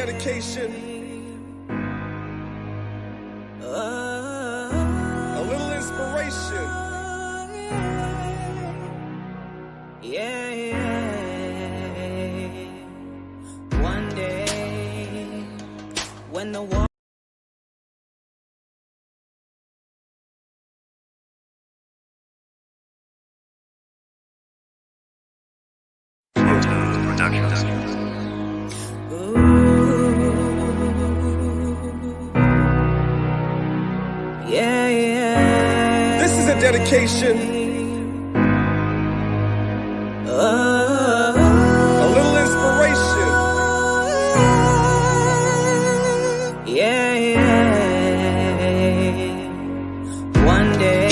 dedication, a little inspiration. Yeah, yeah. One day, when the war yeah, yeah. This is a dedication, a little inspiration. Yeah, yeah. One day,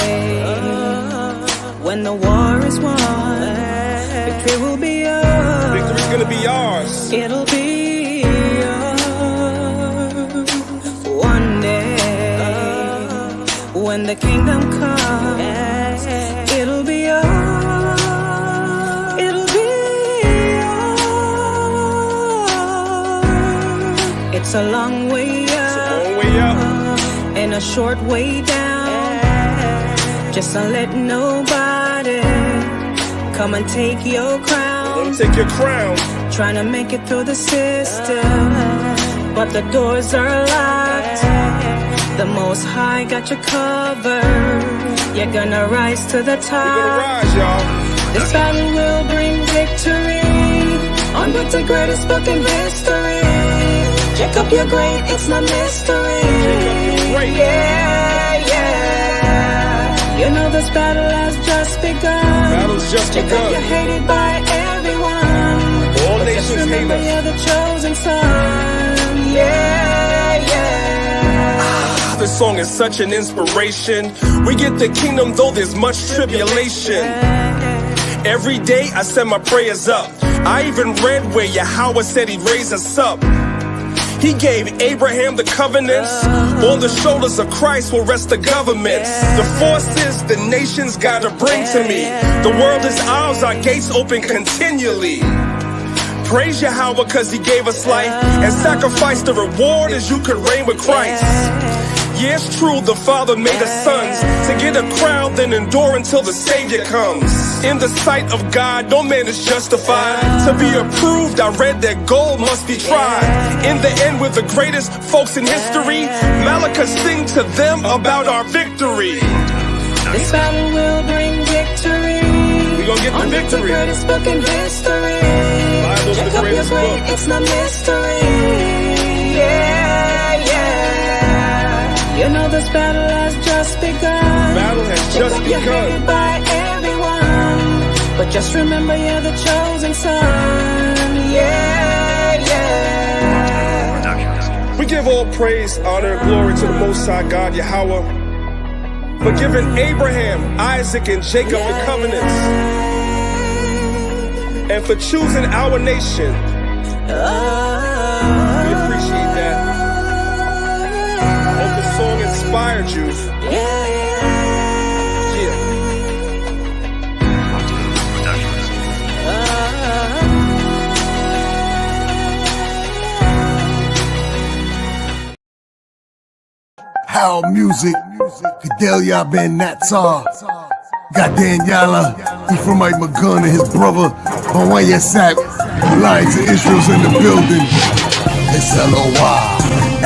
when the war is won, victory will be yours. Victory's gonna be ours. It'll be yours. One day, when the kingdom comes, it'll be yours. It'll be yours. It's a long way up, Long way up. and a short way down. Just don't let nobody come and take your crown. Let 'em take your crown. Trying to make it through the system, but the doors are locked. The Most High got you covered. You're gonna rise to the We're gonna top. rise, y'all. This battle will bring victory. On with the greatest book in history. Jacob, you're great, it's no mystery. Jacob, you're great. Yeah, yeah. You know this battle has just begun. Battle's just Jacob, begun. you're hated by everyone. All But just nations hate remember us. you're the chosen son. Yeah, yeah. This song is such an inspiration. We get the kingdom though there's much tribulation. Every day I send my prayers up. I even read where Yahweh said he'd raise us up. He gave Abraham the covenants. On the shoulders of Christ will rest the governments. The forces the nations gotta bring to me. The world is ours, our gates open continually. Praise Yahweh cause he gave us life, and sacrifice the reward as you could reign with Christ. Yeah, it's true, the Father made us sons to get a crown, then endure until the Savior comes. In the sight of God, no man is justified. To be approved, I read that gold must be tried. In the end, we're the greatest folks in history. Malachi sing to them about our victory. This battle will bring victory. We gonna get the On with victory. the greatest book in history. Bible's the Jacob, you're greatest great, book. it's no mystery. Yeah, yeah. You know this battle has just begun. Battle has just Jacob, you're begun. hated by everyone. But just remember you're the chosen son. Yeah, yeah. We give all praise, honor, and glory to the Most High God, Yahweh, for giving Abraham, Isaac, and Jacob the covenants, and for choosing our nation. We appreciate that. Hope the song inspired you. Yeah. How music, Fidelia Ben Natsar, got Daniela, Ephraim McGunn and his brother, Hawaiian Sap, Lions of Israel's in the building. It's LOY,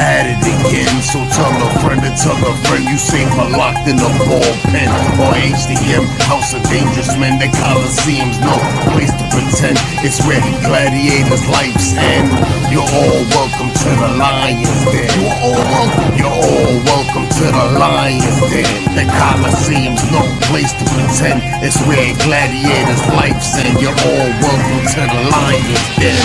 at it again, so tell a friend to tell a friend you safe or locked in a ball pen. Or HDM, House of Dangerous Men, the Coliseum's no place to pretend. It's where gladiators' lives end. You're all welcome to the Lions Den. You're all welcome to the Lions Den. The Coliseum's no place to pretend. It's where gladiators' lives end. You're all welcome to the Lions Den.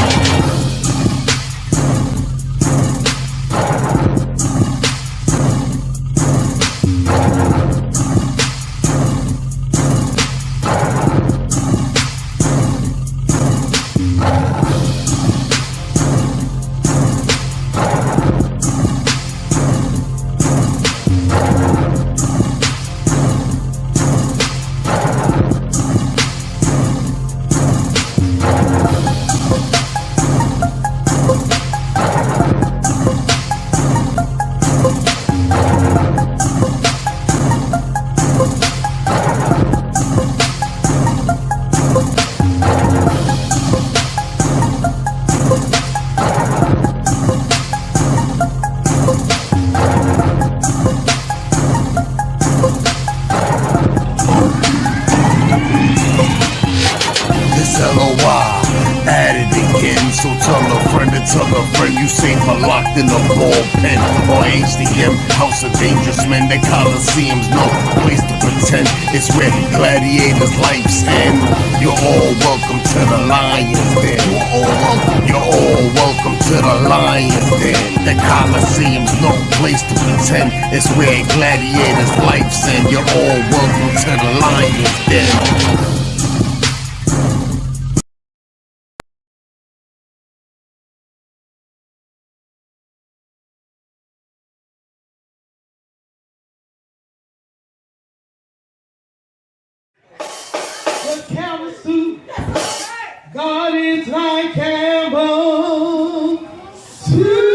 never locked in a ballpen or HDM. House of Dangerous Men, the Coliseum's no place to pretend. It's where gladiators' lives end. You're all welcome to the Lions Den. You're all welcome to the Lions Den. The Coliseum's no place to pretend. It's where gladiators' lives end. You're all welcome to the Lions Den. God is like Campbell too.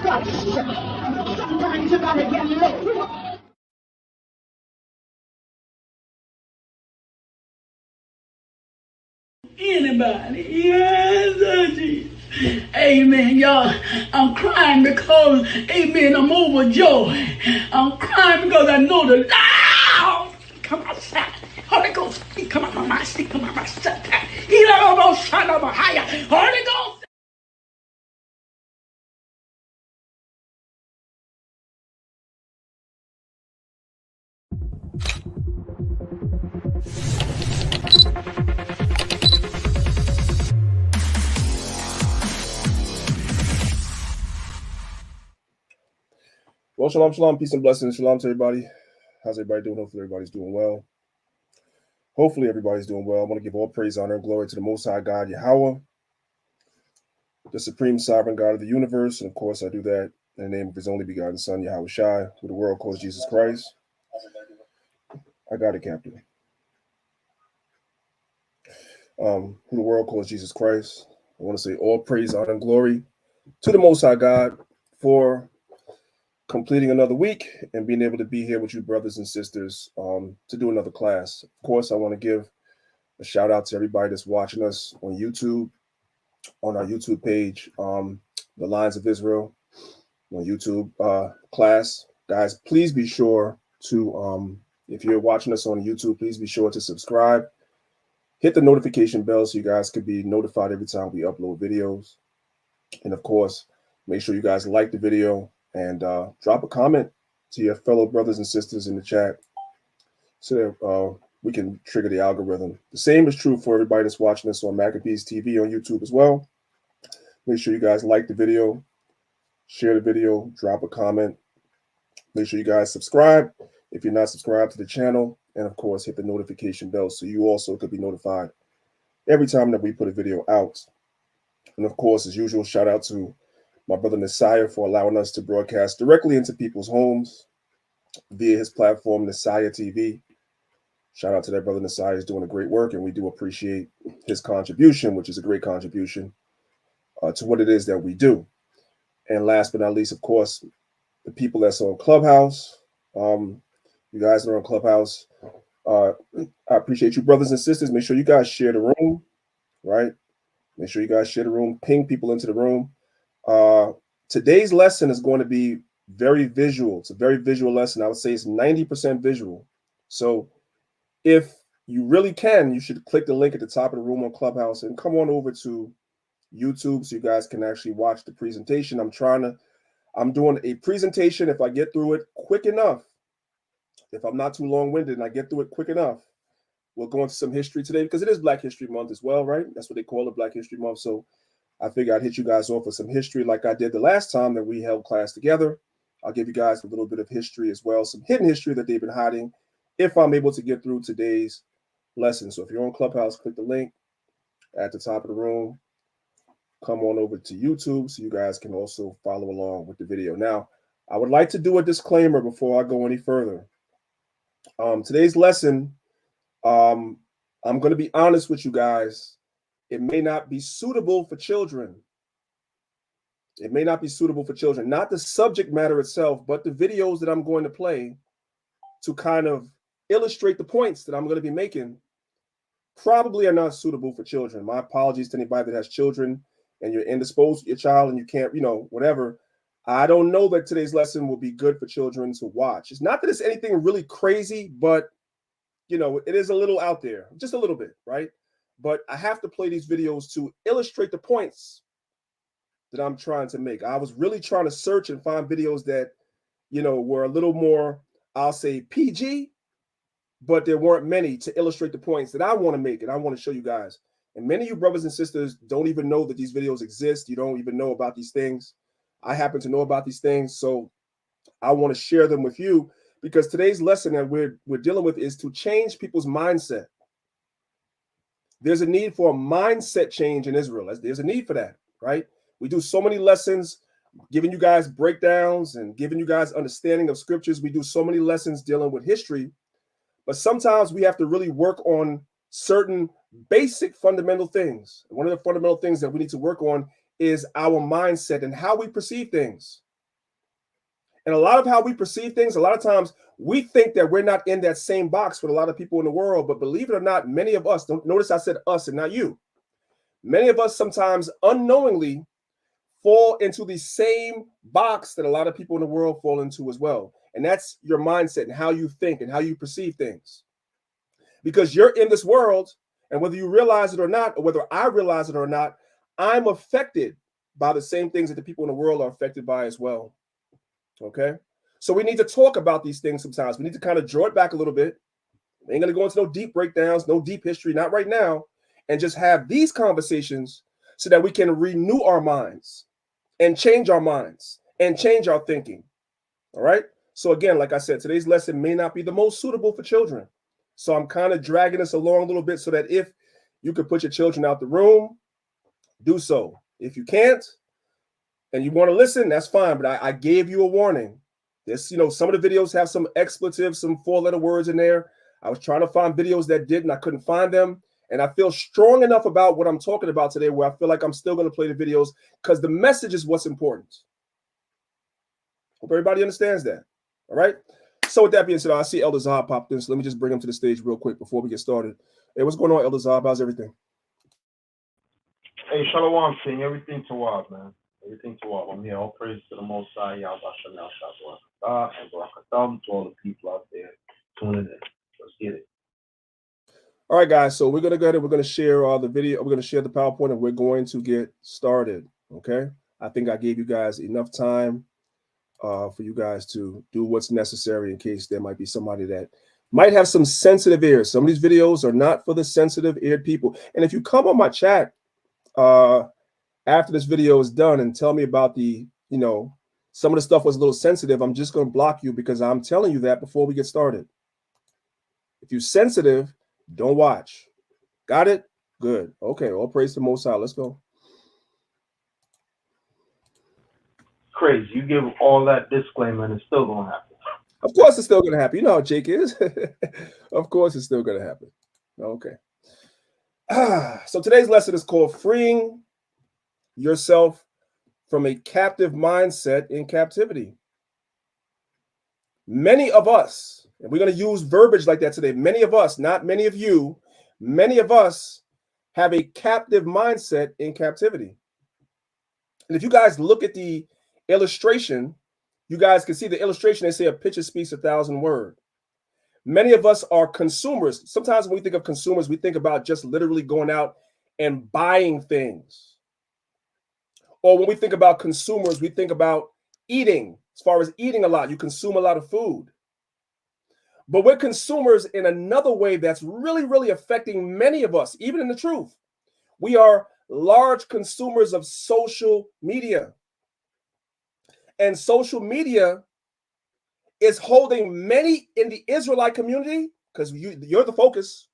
God Sometimes you gotta get low. Anybody? Yes, Jesus. Amen, y'all. I'm crying because, amen, I'm overjoyed. I'm crying because I know the loud. Come outside. Holy Ghost, come out my seat, come out my side. Holy Ghost. Well, shalom, shalom, peace and blessings. Shalom to everybody. How's everybody doing? Hopefully everybody's doing well. I want to give all praise, honor, and glory to the Most High God, Yahweh, the supreme sovereign God of the universe. And of course, I do that in the name of his only begotten Son, Yahweh Shai, who the world calls Jesus Christ. I got it, Captain. Who the world calls Jesus Christ. I want to say all praise, honor, and glory to the Most High God for completing another week and being able to be here with you brothers and sisters to do another class. Of course, I want to give a shout out to everybody that's watching us on YouTube, on our YouTube page, the Lions of Israel on YouTube class. Guys, please be sure to, if you're watching us on YouTube, please be sure to subscribe. Hit the notification bell so you guys can be notified every time we upload videos. And of course, make sure you guys like the video and drop a comment to your fellow brothers and sisters in the chat so that we can trigger the algorithm. The same is true for everybody that's watching us on Maccabees TV on YouTube as well. Make sure you guys like the video, share the video, drop a comment. Make sure you guys subscribe if you're not subscribed to the channel. And of course, hit the notification bell so you also could be notified every time that we put a video out. And of course, as usual, shout out to my brother Nasiah for allowing us to broadcast directly into people's homes via his platform, Nasiah TV. Shout out to that brother Nasiah, is doing a great work, and we do appreciate his contribution, which is a great contribution to what it is that we do. And last but not least, of course, the people that's on Clubhouse. You guys that are on Clubhouse, I appreciate you, brothers and sisters. Make sure you guys share the room, right? Make sure you guys share the room, ping people into the room. Today's lesson is going to be very visual. It's a very visual lesson. I would say it's 90% visual. So if you really can, you should click the link at the top of the room on Clubhouse and come on over to YouTube so you guys can actually watch the presentation. I'm doing a presentation. If I get through it quick enough, if I'm not too long-winded and I get through it quick enough, we'll go into some history today because it is Black History Month as well, right? That's what they call it, Black History Month. So I figured I'd hit you guys off with some history like I did the last time that we held class together. I'll give you guys a little bit of history as well, some hidden history that they've been hiding if I'm able to get through today's lesson. So if you're on Clubhouse, click the link at the top of the room. Come on over to YouTube so you guys can also follow along with the video. Now, I would like to do a disclaimer before I go any further. Today's lesson, I'm going to be honest with you guys. It may not be suitable for children. It may not be suitable for children. Not the subject matter itself, but the videos that I'm going to play to kind of illustrate the points that I'm going to be making probably are not suitable for children. My apologies to anybody that has children and you're indisposed with your child and you can't, whatever. I don't know that today's lesson will be good for children to watch. It's not that it's anything really crazy, but, it is a little out there, just a little bit, right? But I have to play these videos to illustrate the points that I'm trying to make. I was really trying to search and find videos that, were a little more, I'll say PG, but there weren't many to illustrate the points that I want to make and I want to show you guys. And many of you brothers and sisters don't even know that these videos exist. You don't even know about these things. I happen to know about these things, so I want to share them with you because today's lesson that we're dealing with is to change people's mindset. There's a need for a mindset change in Israel. There's a need for that, right? We do so many lessons giving you guys breakdowns and giving you guys understanding of scriptures. We do so many lessons dealing with history, but sometimes we have to really work on certain basic fundamental things. One of the fundamental things that we need to work on is our mindset and how we perceive things. And a lot of how we perceive things, a lot of times we think that we're not in that same box with a lot of people in the world, but believe it or not, many of us, don't notice I said us and not you. Many of us sometimes unknowingly fall into the same box that a lot of people in the world fall into as well. And that's your mindset and how you think and how you perceive things. Because you're in this world, and whether you realize it or not, or whether I realize it or not, I'm affected by the same things that the people in the world are affected by as well. Okay? So we need to talk about these things sometimes. We need to kind of draw it back a little bit. We ain't going to go into no deep breakdowns, no deep history, not right now, and just have these conversations so that we can renew our minds and change our minds and change our thinking. All right? So again, like I said, today's lesson may not be the most suitable for children. So I'm kind of dragging us along a little bit so that if you could put your children out the room, do so. If you can't and you want to listen, that's fine. But I gave you a warning. This, some of the videos have some expletives, some 4-letter words in there. I was trying to find videos that didn't. I couldn't find them. And I feel strong enough about what I'm talking about today where I feel like I'm still going to play the videos because the message is what's important. Hope everybody understands that. All right? So with that being said, I see Elder Zahab popped in, so let me just bring him to the stage real quick before we get started. Hey, what's going on, Elder Zahab? How's everything? Hey, Shalom, King. Everything to Wab, man. Everything to Wab. I'm here. All praise to the Most High, Yahweh Shalom, God, and Barakatam to all the people out there tuning in. Let's get it. All right, guys. So we're going to go ahead and we're going to share the video. We're going to share the PowerPoint, and we're going to get started, okay? I think I gave you guys enough time for you guys to do what's necessary in case there might be somebody that might have some sensitive ears. Some of these videos are not for the sensitive eared people. And if you come on my chat after this video is done and tell me about the, some of the stuff was a little sensitive, I'm just going to block you because I'm telling you that before we get started. If you're sensitive, don't watch. Got it? Good. Okay. All praise to the Most High. Let's go. Crazy. You give all that disclaimer and it's still going to happen. Of course it's still going to happen. You know how Jake is. Of course it's still going to happen. Okay. So today's lesson is called Freeing Yourself from a Captive Mindset in Captivity. Many of us, and we're going to use verbiage like that today, many of us, not many of you, many of us have a captive mindset in captivity. And if you guys look at the illustration, you guys can see the illustration. They say a picture speaks 1,000 words. Many of us are consumers. Sometimes when we think of consumers, we think about just literally going out and buying things. Or when we think about consumers, we think about eating. As far as eating a lot, you consume a lot of food. But we're consumers in another way that's really, really affecting many of us, even in the truth. We are large consumers of social media. And social media is holding many in the Israelite community, because you're the focus.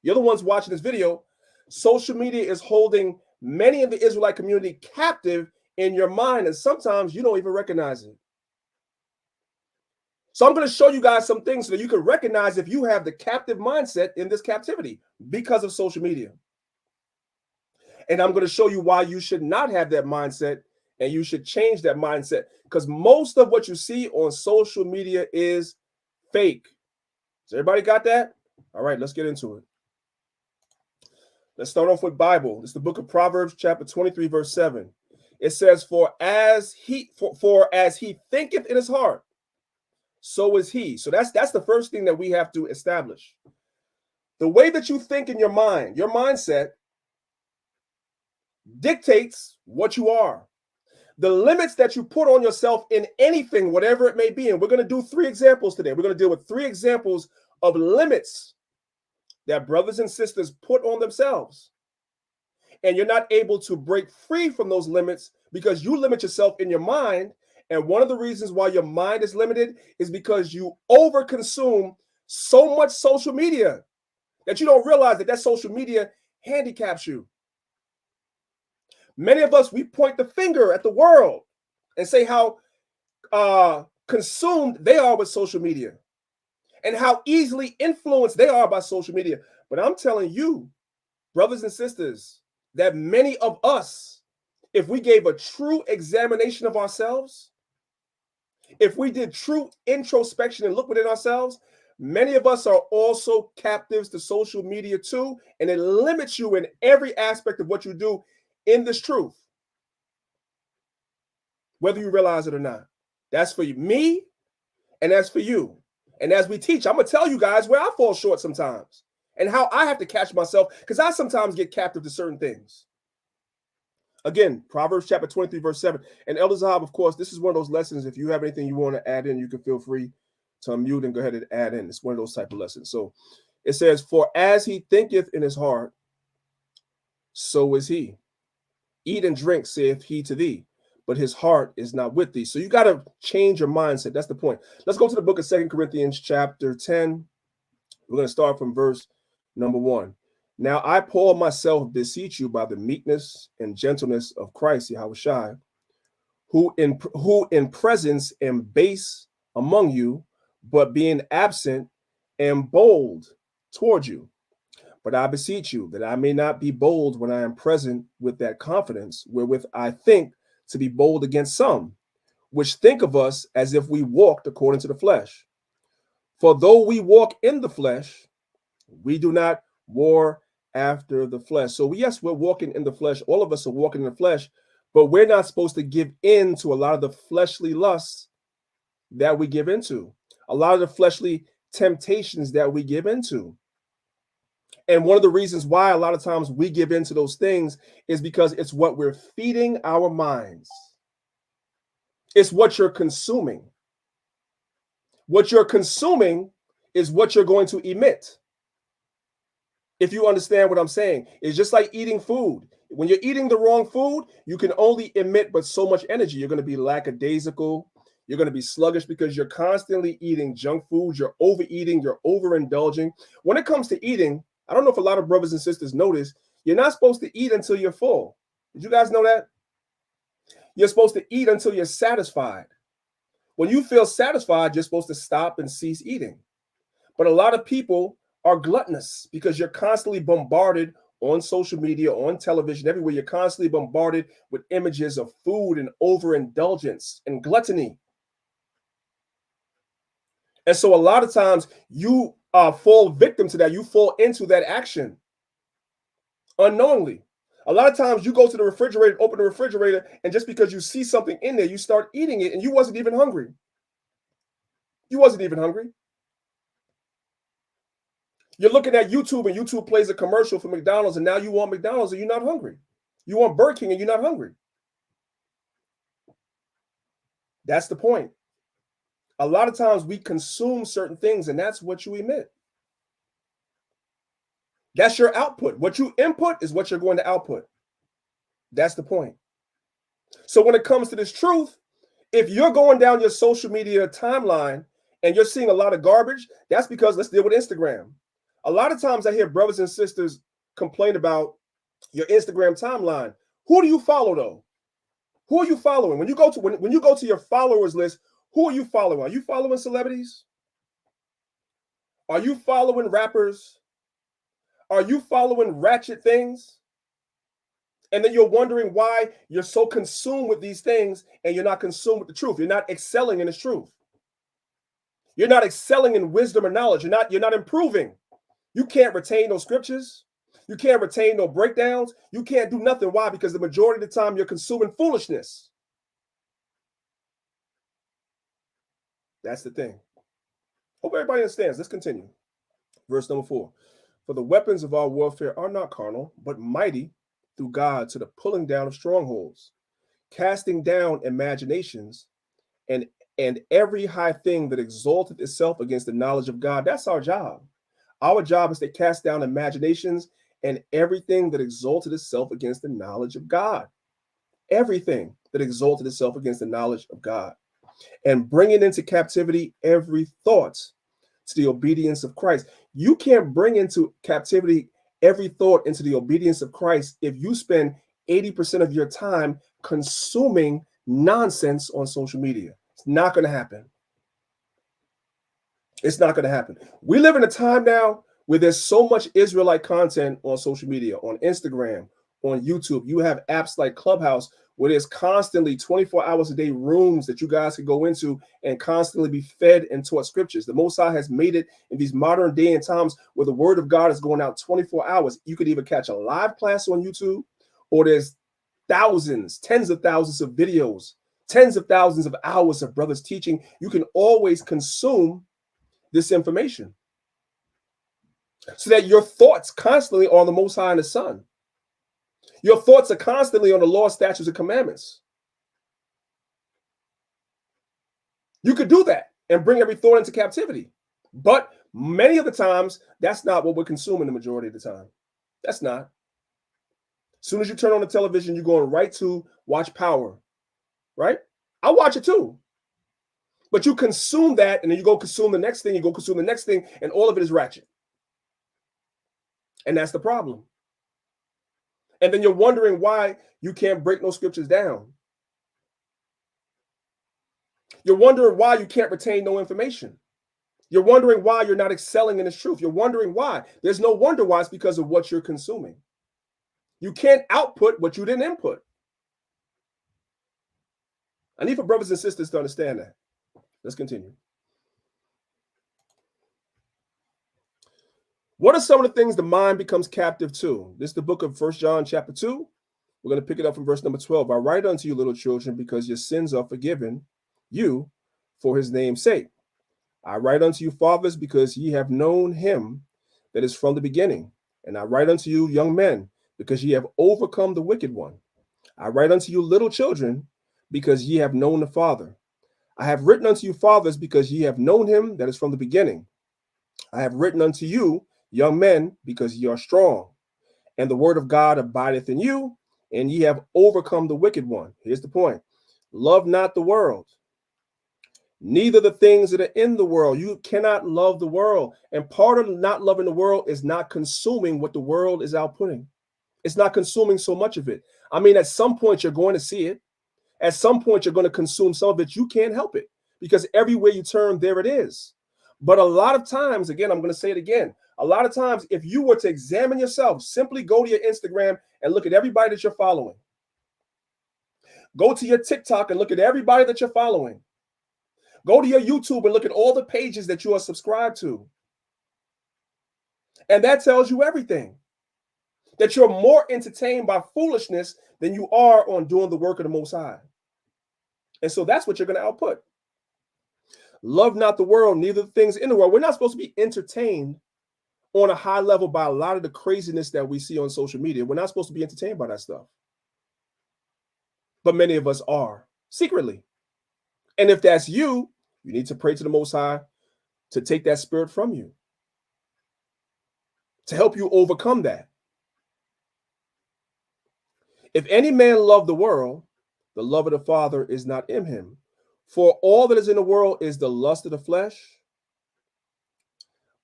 You're the ones watching this video. Social media is holding many in the Israelite community captive in your mind, and sometimes you don't even recognize it. So I'm going to show you guys some things so that you can recognize if you have the captive mindset in this captivity because of social media. And I'm going to show you why you should not have that mindset and you should change that mindset, because most of what you see on social media is fake. Has everybody got that? All right, let's get into it. Let's start off with Bible. It's the book of Proverbs, chapter 23, verse 7. It says, for as he thinketh in his heart, so is he. So that's the first thing that we have to establish. The way that you think in your mind, your mindset, dictates what you are. The limits that you put on yourself in anything, whatever it may be. And we're going to do 3 examples today. We're going to deal with 3 examples of limits that brothers and sisters put on themselves. And you're not able to break free from those limits because you limit yourself in your mind. And one of the reasons why your mind is limited is because you overconsume so much social media that you don't realize that social media handicaps you. Many of us, we point the finger at the world and say how consumed they are with social media and how easily influenced they are by social media. But I'm telling you, brothers and sisters, that many of us, if we gave a true examination of ourselves, if we did true introspection and look within ourselves, many of us are also captives to social media too, and it limits you in every aspect of what you do in this truth, whether you realize it or not. That's for me, and that's for you. And as we teach, I'm going to tell you guys where I fall short sometimes and how I have to catch myself, because I sometimes get captive to certain things. Again, Proverbs chapter 23, verse 7. And Elder Zahab, of course, this is one of those lessons. If you have anything you want to add in, you can feel free to unmute and go ahead and add in. It's one of those type of lessons. So it says, for as he thinketh in his heart, so is he. Eat and drink, saith he to thee, but his heart is not with thee. So you got to change your mindset. That's the point. Let's go to the book of 2 Corinthians chapter 10. We're going to start from verse number 1. Now I, Paul, myself beseech you by the meekness and gentleness of Christ, Yahushua, who in presence am base among you, but being absent am bold toward you. But I beseech you that I may not be bold when I am present with that confidence wherewith I think to be bold against some, which think of us as if we walked according to the flesh. For though we walk in the flesh, we do not war after the flesh. So yes, we're walking in the flesh. All of us are walking in the flesh, but we're not supposed to give in to a lot of the fleshly lusts that we give into, a lot of the fleshly temptations that we give into. And one of the reasons why a lot of times we give into those things is because it's what we're feeding our minds. It's what you're consuming. What you're consuming is what you're going to emit. If you understand what I'm saying, it's just like eating food. When you're eating the wrong food, you can only emit but so much energy. You're going to be lackadaisical. You're going to be sluggish because you're constantly eating junk food. You're overeating. You're overindulging. When it comes to eating, I don't know if a lot of brothers and sisters notice, you're not supposed to eat until you're full. Did you guys know that? You're supposed to eat until you're satisfied. When you feel satisfied, you're supposed to stop and cease eating. But a lot of people are gluttonous because you're constantly bombarded on social media, on television, everywhere. You're constantly bombarded with images of food and overindulgence and gluttony. And so a lot of times you fall victim to that. You fall into that action unknowingly. A lot of times you go to the refrigerator, open the refrigerator, and just because you see something in there, you start eating it and you wasn't even hungry. You wasn't even hungry. You're looking at YouTube and YouTube plays a commercial for McDonald's and now you want McDonald's and you're not hungry. You want Burger King and you're not hungry. That's the point. A lot of times we consume certain things, and that's what you emit. That's your output. What you input is what you're going to output. That's the point. So when it comes to this truth, if you're going down your social media timeline and you're seeing a lot of garbage, that's because, let's deal with Instagram. A lot of times I hear brothers and sisters complain about your Instagram timeline. Who do you follow though? Who are you following? When you go to your followers list, who are you following? Are you following celebrities? Are you following rappers? Are you following ratchet things? And then you're wondering why you're so consumed with these things and you're not consumed with the truth. You're not excelling in this truth. You're not excelling in wisdom or knowledge. You're not improving. You can't retain those scriptures. You can't retain no breakdowns. You can't do nothing. Why? Because the majority of the time you're consuming foolishness. That's the thing. Hope everybody understands. Let's continue. Verse number 4. For the weapons of our warfare are not carnal, but mighty through God to the pulling down of strongholds, casting down imaginations and every high thing that exalted itself against the knowledge of God. That's our job. Our job is to cast down imaginations and everything that exalted itself against the knowledge of God. Everything that exalted itself against the knowledge of God. And bringing into captivity every thought to the obedience of Christ. You can't bring into captivity every thought into the obedience of Christ if you spend 80% of your time consuming nonsense on social media. It's not going to happen. It's not going to happen. We live in a time now where there's so much Israelite content on social media, on Instagram, on YouTube. You have apps like Clubhouse where there's constantly 24 hours a day rooms that you guys can go into and constantly be fed and taught scriptures. The Most High has made it in these modern day and times where the word of God is going out 24 hours. You could either catch a live class on YouTube, or there's thousands, tens of thousands of videos, tens of thousands of hours of brothers teaching. You can always consume this information so that your thoughts constantly are on the Most High and the Son. Your thoughts are constantly on the law, statutes, and commandments. You could do that and bring every thought into captivity. But many of the times, that's not what we're consuming the majority of the time. That's not. As soon as you turn on the television, you're going right to watch Power, right? I watch it too. But you consume that, and then you go consume the next thing, you go consume the next thing, and all of it is ratchet. And that's the problem. And then you're wondering why you can't break no scriptures down. You're wondering why you can't retain no information. You're wondering why you're not excelling in this truth. You're wondering why. There's no wonder why. It's because of what you're consuming. You can't output what you didn't input. I need for brothers and sisters to understand that. Let's continue. What are some of the things the mind becomes captive to? This is the book of 1 John chapter 2. We're going to pick it up from verse number 12. I write unto you, little children, because your sins are forgiven you for his name's sake. I write unto you, fathers, because ye have known him that is from the beginning. And I write unto you, young men, because ye have overcome the wicked one. I write unto you, little children, because ye have known the Father. I have written unto you, fathers, because ye have known him that is from the beginning. I have written unto you, young men, because ye are strong, and the word of God abideth in you, and ye have overcome the wicked one. Here's the point. Love not the world, neither the things that are in the world. You cannot love the world. And part of not loving the world is not consuming what the world is outputting. It's not consuming so much of it. I mean, at some point, you're going to see it. At some point, you're going to consume some of it. You can't help it because everywhere you turn, there it is. But a lot of times, again, I'm going to say it again. A lot of times, if you were to examine yourself, simply go to your Instagram and look at everybody that you're following. Go to your TikTok and look at everybody that you're following. Go to your YouTube and look at all the pages that you are subscribed to. And that tells you everything. That you're more entertained by foolishness than you are on doing the work of the Most High. And so that's what you're going to output. Love not the world, neither the things in the world. We're not supposed to be entertained on a high level by a lot of the craziness that we see on social media. We're not supposed to be entertained by that stuff. But many of us are, secretly. And if that's you, You need to pray to the Most High to take that spirit from you, to help you overcome that. If any man love the world, the love of the Father is not in him. For all that is in the world is the lust of the flesh,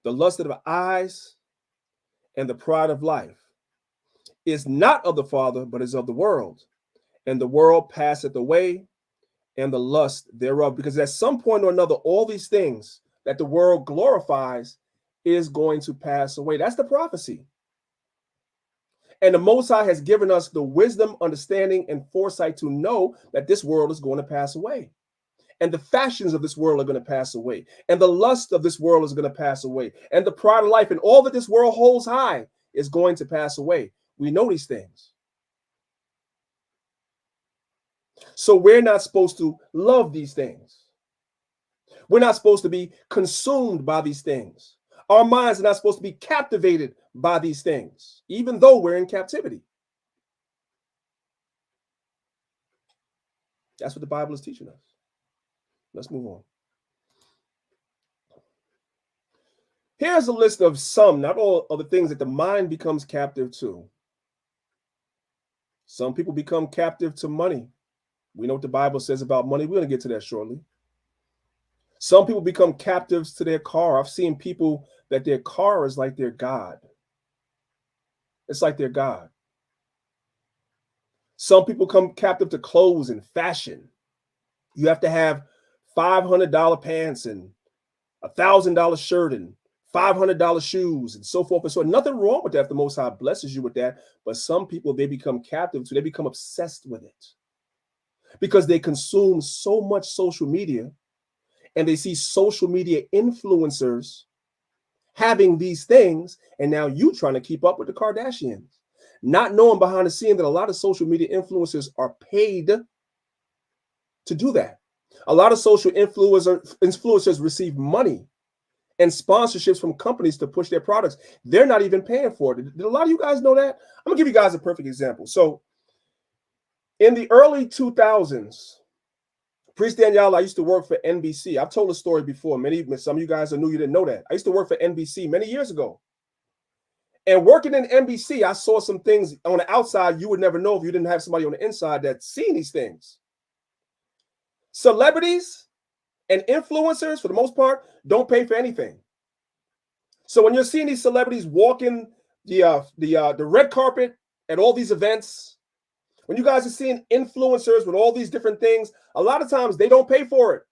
the lust of the eyes, and the pride of life. Is not of the Father, but is of the world. And the world passeth away, and the lust thereof. Because at some point or another, all these things that the world glorifies is going to pass away. That's the prophecy. And the Most High has given us the wisdom, understanding, and foresight to know that this world is going to pass away. And the fashions of this world are going to pass away. And the lust of this world is going to pass away. And the pride of life and all that this world holds high is going to pass away. We know these things. So we're not supposed to love these things. We're not supposed to be consumed by these things. Our minds are not supposed to be captivated by these things, even though we're in captivity. That's what the Bible is teaching us. Let's move on. Here's a list of some, not all, of the things that the mind becomes captive to. Some people become captive to money. We know what the Bible says about money. We're going to get to that shortly. Some people become captives to their car. I've seen people that their car is like their God. It's like their God. Some people come captive to clothes and fashion. You have to have $500 pants and $1,000 shirt and $500 shoes and so forth and so on. Nothing wrong with that if the Most High blesses you with that. But some people, they become captive to, they become obsessed with it because they consume so much social media and they see social media influencers having these things. And now you trying to keep up with the Kardashians, not knowing behind the scene that a lot of social media influencers are paid to do that. A lot of social influencers receive money and sponsorships from companies to push their products. They're not even paying for it. Did a lot of you guys know that? I'm gonna give you guys a perfect example. So in the early 2000s, Priest Danielle, I used to work for NBC. I've told a story before. Some of you guys are new, you didn't know that. I used to work for NBC many years ago. And working in NBC, I saw some things on the outside you would never know if you didn't have somebody on the inside that's seen these things. Celebrities and influencers, for the most part, don't pay for anything. So when you're seeing these celebrities walking the red carpet at all these events, when you guys are seeing influencers with all these different things, a lot of times they don't pay for it.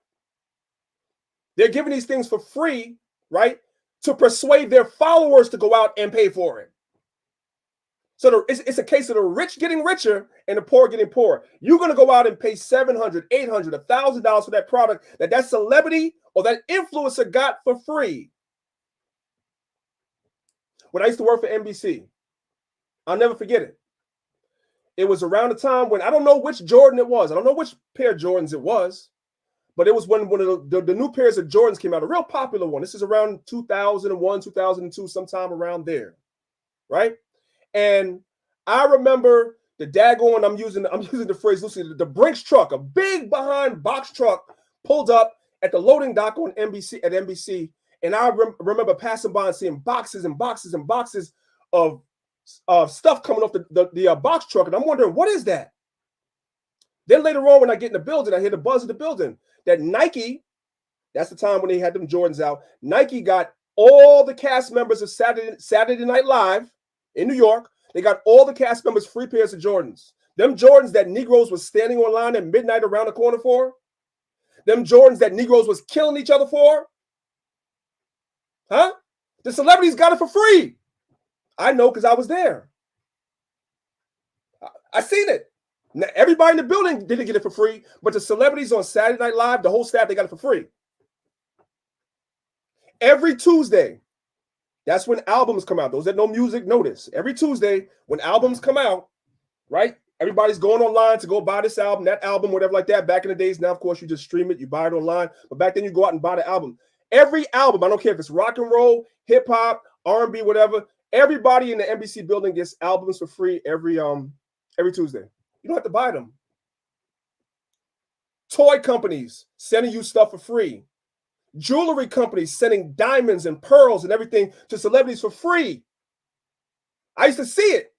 They're giving these things for free, right, to persuade their followers to go out and pay for it. So it's a case of the rich getting richer and the poor getting poorer. You're going to go out and pay $700, $800, $1,000 for that product that celebrity or that influencer got for free. When I used to work for NBC, I'll never forget it. It was around the time when, I don't know which Jordan it was. I don't know which pair of Jordans it was, but it was when one of the new pairs of Jordans came out, a real popular one. This is around 2001, 2002, sometime around there, right? And I remember the daggone, I'm using the phrase loosely, the Brinks truck, a big behind box truck pulled up at the loading dock on NBC. And I remember passing by and seeing boxes and boxes and boxes of stuff coming off the box truck. And I'm wondering, what is that? Then later on, when I get in the building, I hear the buzz of the building that Nike, that's the time when they had them Jordans out, Nike got all the cast members of Saturday Night Live in New York. They got all the cast members free pairs of Jordans. Them Jordans that Negroes was standing online at midnight around the corner for. Them Jordans that Negroes was killing each other for. Huh? The celebrities got it for free. I know because I was there. I seen it. Now, everybody in the building didn't get it for free, but the celebrities on Saturday Night Live, the whole staff, they got it for free. Every Tuesday, that's when albums come out. Those that know music know this. Every Tuesday, when albums come out, right? Everybody's going online to go buy this album, that album, whatever like that. Back in the days, now, of course, you just stream it, you buy it online. But back then, you go out and buy the album. Every album, I don't care if it's rock and roll, hip hop, R&B, whatever. Everybody in the NBC building gets albums for free every Tuesday. You don't have to buy them. Toy companies sending you stuff for free. Jewelry companies sending diamonds and pearls and everything to celebrities for free. I used to see it.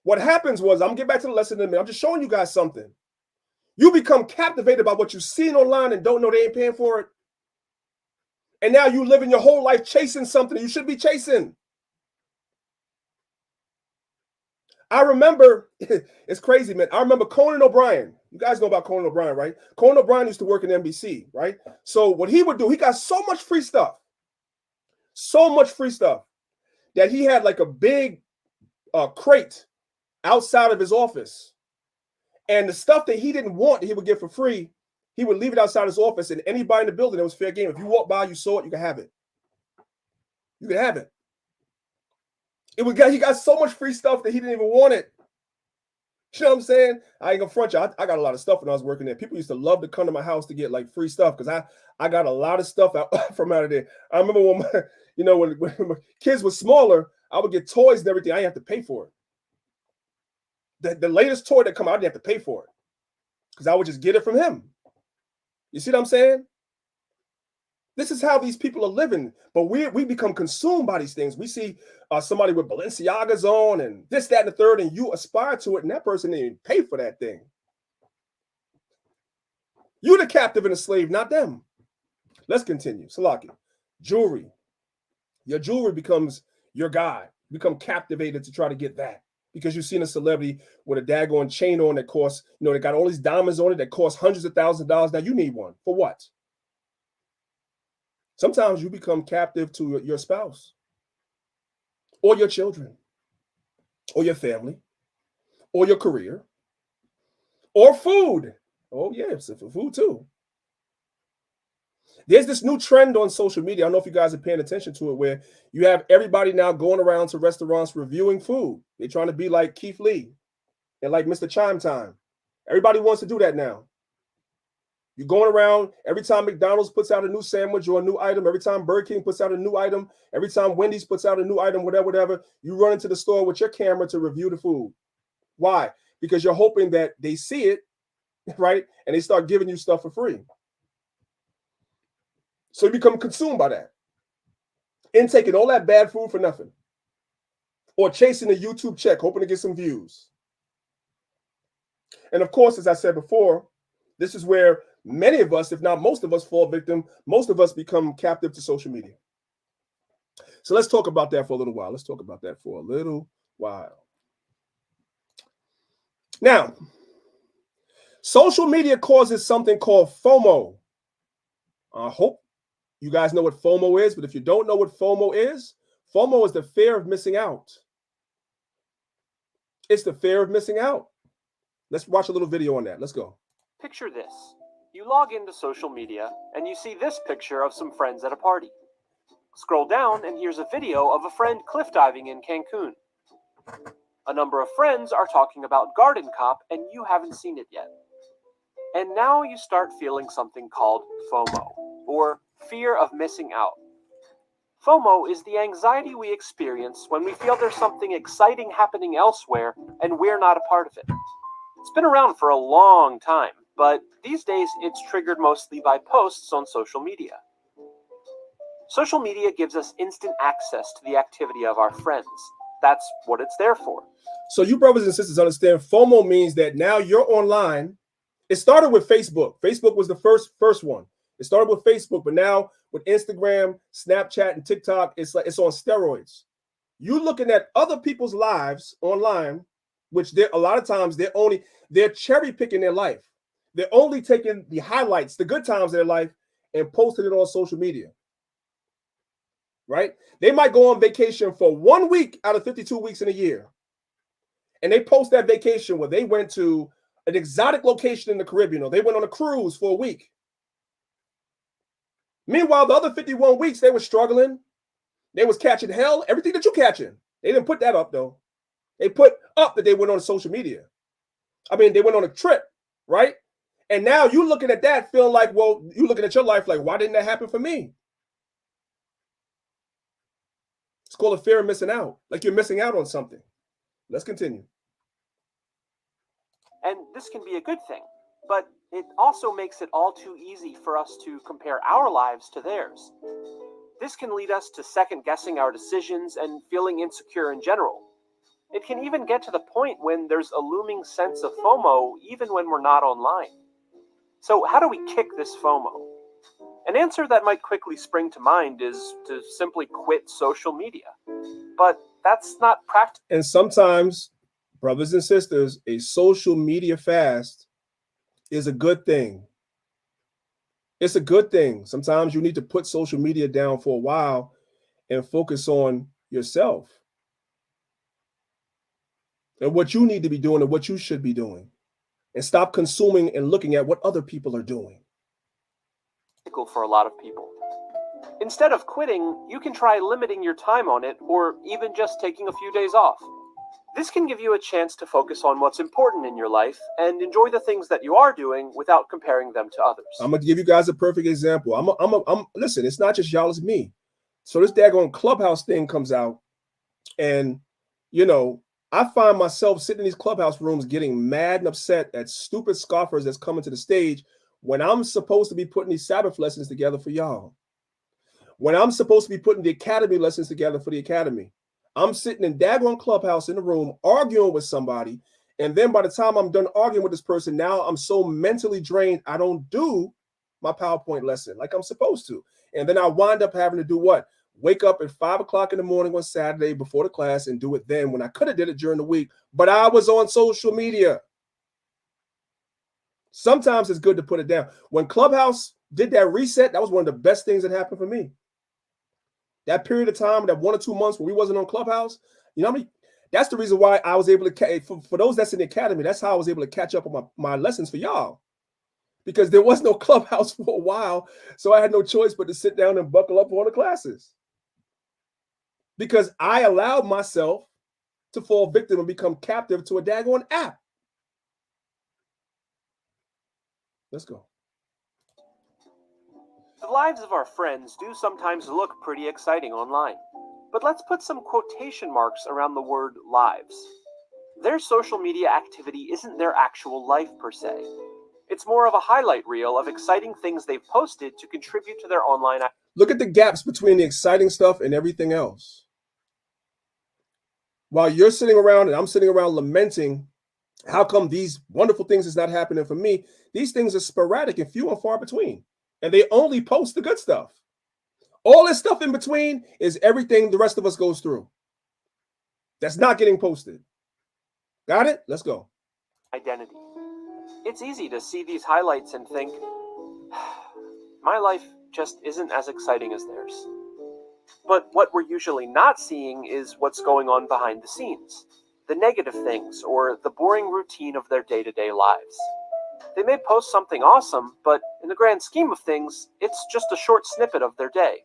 What happens was, I'm gonna get back to the lesson in a minute. I'm just showing you guys something. You become captivated by what you've seen online and don't know they ain't paying for it. And now you living your whole life chasing something you should be chasing. I remember, it's crazy, man. I remember Conan O'Brien. You guys know about Conan O'Brien, right? Conan O'Brien used to work in NBC, right? So what he would do, he got so much free stuff, that he had like a big crate outside of his office. And the stuff that he didn't want that he would get for free, he would leave it outside his office, and anybody in the building, it was fair game. If you walk by, you saw it, you can have it. You can have it. He got so much free stuff that he didn't even want it. You know what I'm saying? I ain't gonna front you. I got a lot of stuff when I was working there. People used to love to come to my house to get like free stuff because I got a lot of stuff out from out of there. I remember when when my kids were smaller, I would get toys and everything. I didn't have to pay for it. The latest toy that come out, I didn't have to pay for it because I would just get it from him. You see what I'm saying? This is how these people are living, but we become consumed by these things. We see somebody with Balenciagas on and this, that, and the third, and you aspire to it, and that person didn't even pay for that thing. You're the captive and the slave, not them. Let's continue. Salaki. Jewelry. Your jewelry becomes your God. You become captivated to try to get that because you've seen a celebrity with a daggone chain on that costs, they got all these diamonds on it that cost hundreds of thousands of dollars. Now you need one. For what? Sometimes you become captive to your spouse or your children or your family or your career or food. Oh, yes, for food too. There's this new trend on social media. I don't know if you guys are paying attention to it, where you have everybody now going around to restaurants reviewing food. They're trying to be like Keith Lee and like Mr. Chime Time. Everybody wants to do that now. You're going around every time McDonald's puts out a new sandwich or a new item, every time Burger King puts out a new item, every time Wendy's puts out a new item, whatever, you run into the store with your camera to review the food. Why? Because you're hoping that they see it, right? And they start giving you stuff for free. So you become consumed by that. And taking all that bad food for nothing. Or chasing a YouTube check, hoping to get some views. And of course, as I said before, this is where many of us, if not most of us, fall victim. Most of us become captive to social media. So let's talk about that for a little while. Now, social media causes something called FOMO. I hope you guys know what FOMO is, but if you don't know what FOMO is the fear of missing out. It's the fear of missing out. Let's watch a little video on that. Let's go. Picture this. You log into social media and you see this picture of some friends at a party. Scroll down and here's a video of a friend cliff diving in Cancun. A number of friends are talking about Garden Cop and you haven't seen it yet. And now you start feeling something called FOMO, or fear of missing out. FOMO is the anxiety we experience when we feel there's something exciting happening elsewhere and we're not a part of it. It's been around for a long time, but these days it's triggered mostly by posts on social media. Social media gives us instant access to the activity of our friends. That's what it's there for. So you brothers and sisters understand FOMO means that now you're online. It started with Facebook. Facebook was the first one. It started with Facebook, but now with Instagram, Snapchat, and TikTok, it's on steroids. You looking at other people's lives online, which a lot of times they're cherry picking their life. They're only taking the highlights, the good times of their life, and posting it on social media. Right? They might go on vacation for 1 week out of 52 weeks in a year. And they post that vacation where they went to an exotic location in the Caribbean, or they went on a cruise for a week. Meanwhile, the other 51 weeks, they were struggling. They was catching hell, everything that you're catching. They didn't put that up, though. They put up that they went on social media. I mean, they went on a trip, right? And now you looking at that, feeling like, well, you looking at your life like, why didn't that happen for me? It's called a fear of missing out, like you're missing out on something. Let's continue. And this can be a good thing. But it also makes it all too easy for us to compare our lives to theirs. This can lead us to second guessing our decisions and feeling insecure in general. It can even get to the point when there's a looming sense of FOMO even when we're not online. So, how do we kick this FOMO? An answer that might quickly spring to mind is to simply quit social media. But that's not practical. And sometimes, brothers and sisters, a social media fast is a good thing. It's a good thing. Sometimes you need to put social media down for a while and focus on yourself and what you need to be doing and what you should be doing, and stop consuming and looking at what other people are doing. For a lot of people. Instead of quitting, you can try limiting your time on it or even just taking a few days off. This can give you a chance to focus on what's important in your life and enjoy the things that you are doing without comparing them to others. I'm gonna give you guys a perfect example. Listen, it's not just y'all, it's me. So this daggone Clubhouse thing comes out, and I find myself sitting in these Clubhouse rooms getting mad and upset at stupid scoffers that's coming to the stage when I'm supposed to be putting these Sabbath lessons together for y'all. When I'm supposed to be putting the academy lessons together for the academy. I'm sitting in daggone Clubhouse in the room arguing with somebody, and then by the time I'm done arguing with this person, now I'm so mentally drained, I don't do my PowerPoint lesson like I'm supposed to. And then I wind up having to do what? Wake up at 5 o'clock in the morning on Saturday before the class and do it then when I could have did it during the week, but I was on social media. Sometimes it's good to put it down. When Clubhouse did that reset, that was one of the best things that happened for me. That period of time, that 1 or 2 months when we wasn't on Clubhouse, that's the reason why I was able to, for those that's in the academy, that's how I was able to catch up on my lessons for y'all. Because there was no Clubhouse for a while, so I had no choice but to sit down and buckle up on the classes. Because I allowed myself to fall victim and become captive to a daggone app. Let's go. The lives of our friends do sometimes look pretty exciting online, but let's put some quotation marks around the word lives. Their social media activity isn't their actual life per se. It's more of a highlight reel of exciting things they've posted to contribute to their online activity. Look at the gaps between the exciting stuff and everything else. While you're sitting around and I'm sitting around lamenting, how come these wonderful things is not happening for me? These things are sporadic and few and far between. And they only post the good stuff. All this stuff in between is everything the rest of us goes through. That's not getting posted. Got it? Let's go. Identity. It's easy to see these highlights and think, my life just isn't as exciting as theirs. But what we're usually not seeing is what's going on behind the scenes, the negative things or the boring routine of their day-to-day lives. They may post something awesome, but in the grand scheme of things, it's just a short snippet of their day.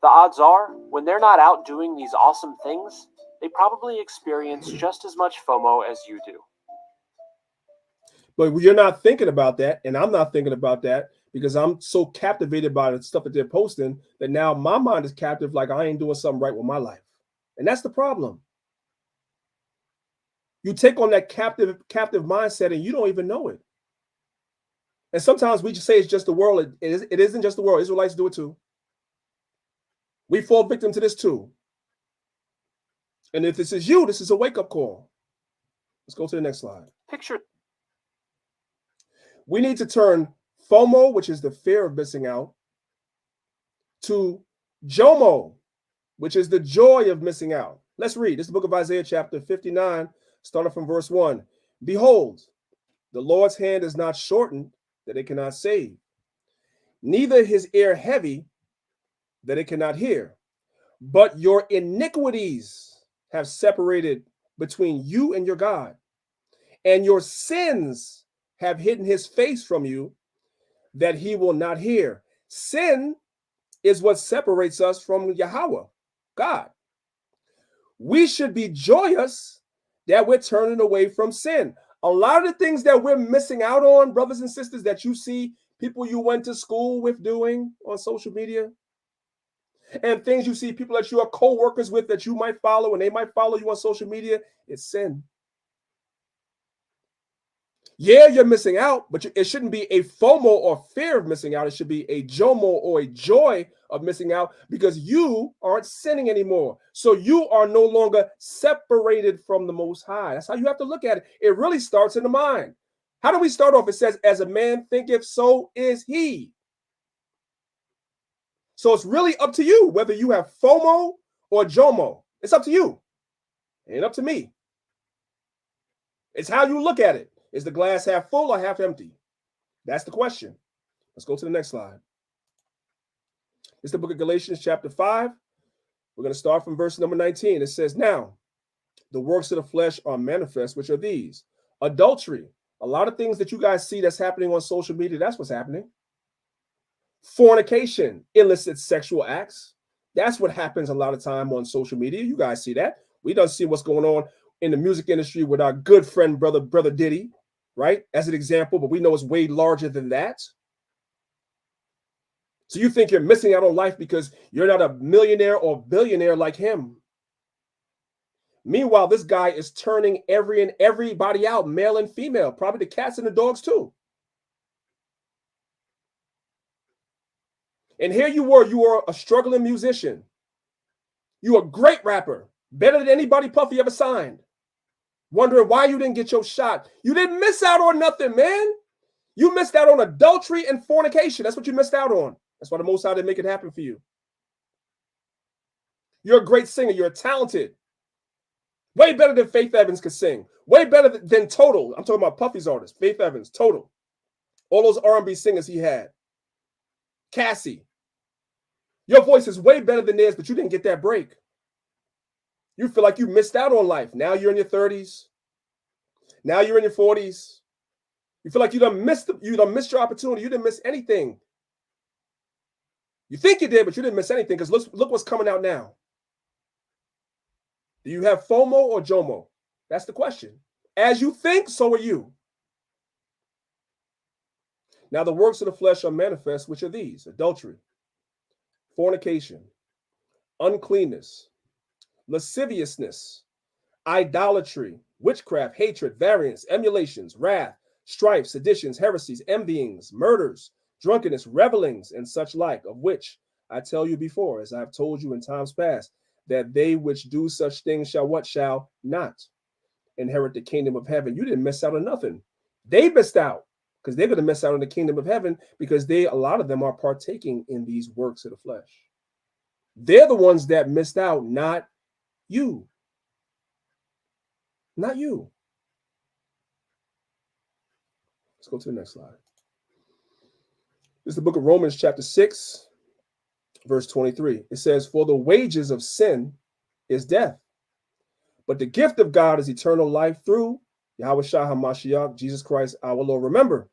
The odds are, when they're not out doing these awesome things, they probably experience just as much FOMO as you do. But you're not thinking about that, and I'm not thinking about that because I'm so captivated by the stuff that they're posting that now my mind is captive, like I ain't doing something right with my life. And that's the problem. You take on that captive mindset and you don't even know it. And sometimes we just say it's just the world. It isn't just the world. Israelites do it too. We fall victim to this too. And if this is you, this is a wake-up call. Let's go to the next slide. Picture. We need to turn FOMO, which is the fear of missing out, to JOMO, which is the joy of missing out. Let's read. This is the book of Isaiah chapter 59, starting from verse 1. Behold, the Lord's hand is not shortened that it cannot save, neither his ear heavy that it cannot hear. But your iniquities have separated between you and your God, and your sins have hidden his face from you that he will not hear. Sin is what separates us from Yahweh, God. We should be joyous that we're turning away from sin. A lot of the things that we're missing out on, brothers and sisters, that you see people you went to school with doing on social media, and things you see people that you are co-workers with that you might follow and they might follow you on social media, it's sin. Yeah, you're missing out, but it shouldn't be a FOMO or fear of missing out. It should be a JOMO or a joy of missing out because you aren't sinning anymore. So you are no longer separated from the Most High. That's how you have to look at it. It really starts in the mind. How do we start off? It says, as a man thinketh, so is he. So it's really up to you whether you have FOMO or JOMO. It's up to you. It ain't up to me. It's how you look at it. Is the glass half full or half empty? That's the question. Let's go to the next slide. It's the book of Galatians, chapter 5. We're going to start from verse number 19. It says, now, the works of the flesh are manifest, which are these. Adultery. A lot of things that you guys see that's happening on social media, that's what's happening. Fornication, illicit sexual acts. That's what happens a lot of time on social media. You guys see that. We don't see what's going on in the music industry with our good friend, brother Diddy, right? As an example, but we know it's way larger than that. So you think you're missing out on life because you're not a millionaire or billionaire like him. Meanwhile, this guy is turning everybody out, male and female, probably the cats and the dogs too. And here you were a struggling musician. You're a great rapper, better than anybody Puffy ever signed. Wondering why you didn't get your shot. You didn't miss out on nothing, man. You missed out on adultery and fornication. That's what you missed out on. That's why the Most High didn't make it happen for you. You're a great singer. You're talented. Way better than Faith Evans could sing. Way better than Total. I'm talking about Puffy's artist. Faith Evans, Total. All those R&B singers he had. Cassie. Your voice is way better than theirs, but you didn't get that break. You feel like you missed out on life. Now you're in your 30s. Now you're in your 40s. You feel like you done missed your opportunity. You didn't miss anything. You think you did, but you didn't miss anything because look what's coming out now. Do you have FOMO or JOMO? That's the question. As you think, so are you. Now the works of the flesh are manifest, which are these: adultery, fornication, uncleanness, lasciviousness, idolatry, witchcraft, hatred, variance, emulations, wrath, strife, seditions, heresies, envyings, murders, drunkenness, revelings, and such like, of which I tell you before, as I have told you in times past, that they which do such things shall not inherit the kingdom of heaven. You didn't miss out on nothing. They missed out because they're going to miss out on the kingdom of heaven because a lot of them are partaking in these works of the flesh. They're the ones that missed out, not you. Not you. Let's go to the next slide. This is the book of Romans, chapter 6, verse 23. It says, for the wages of sin is death, but the gift of God is eternal life through Yahweh Shah HaMashiach, Jesus Christ, our Lord. Remember,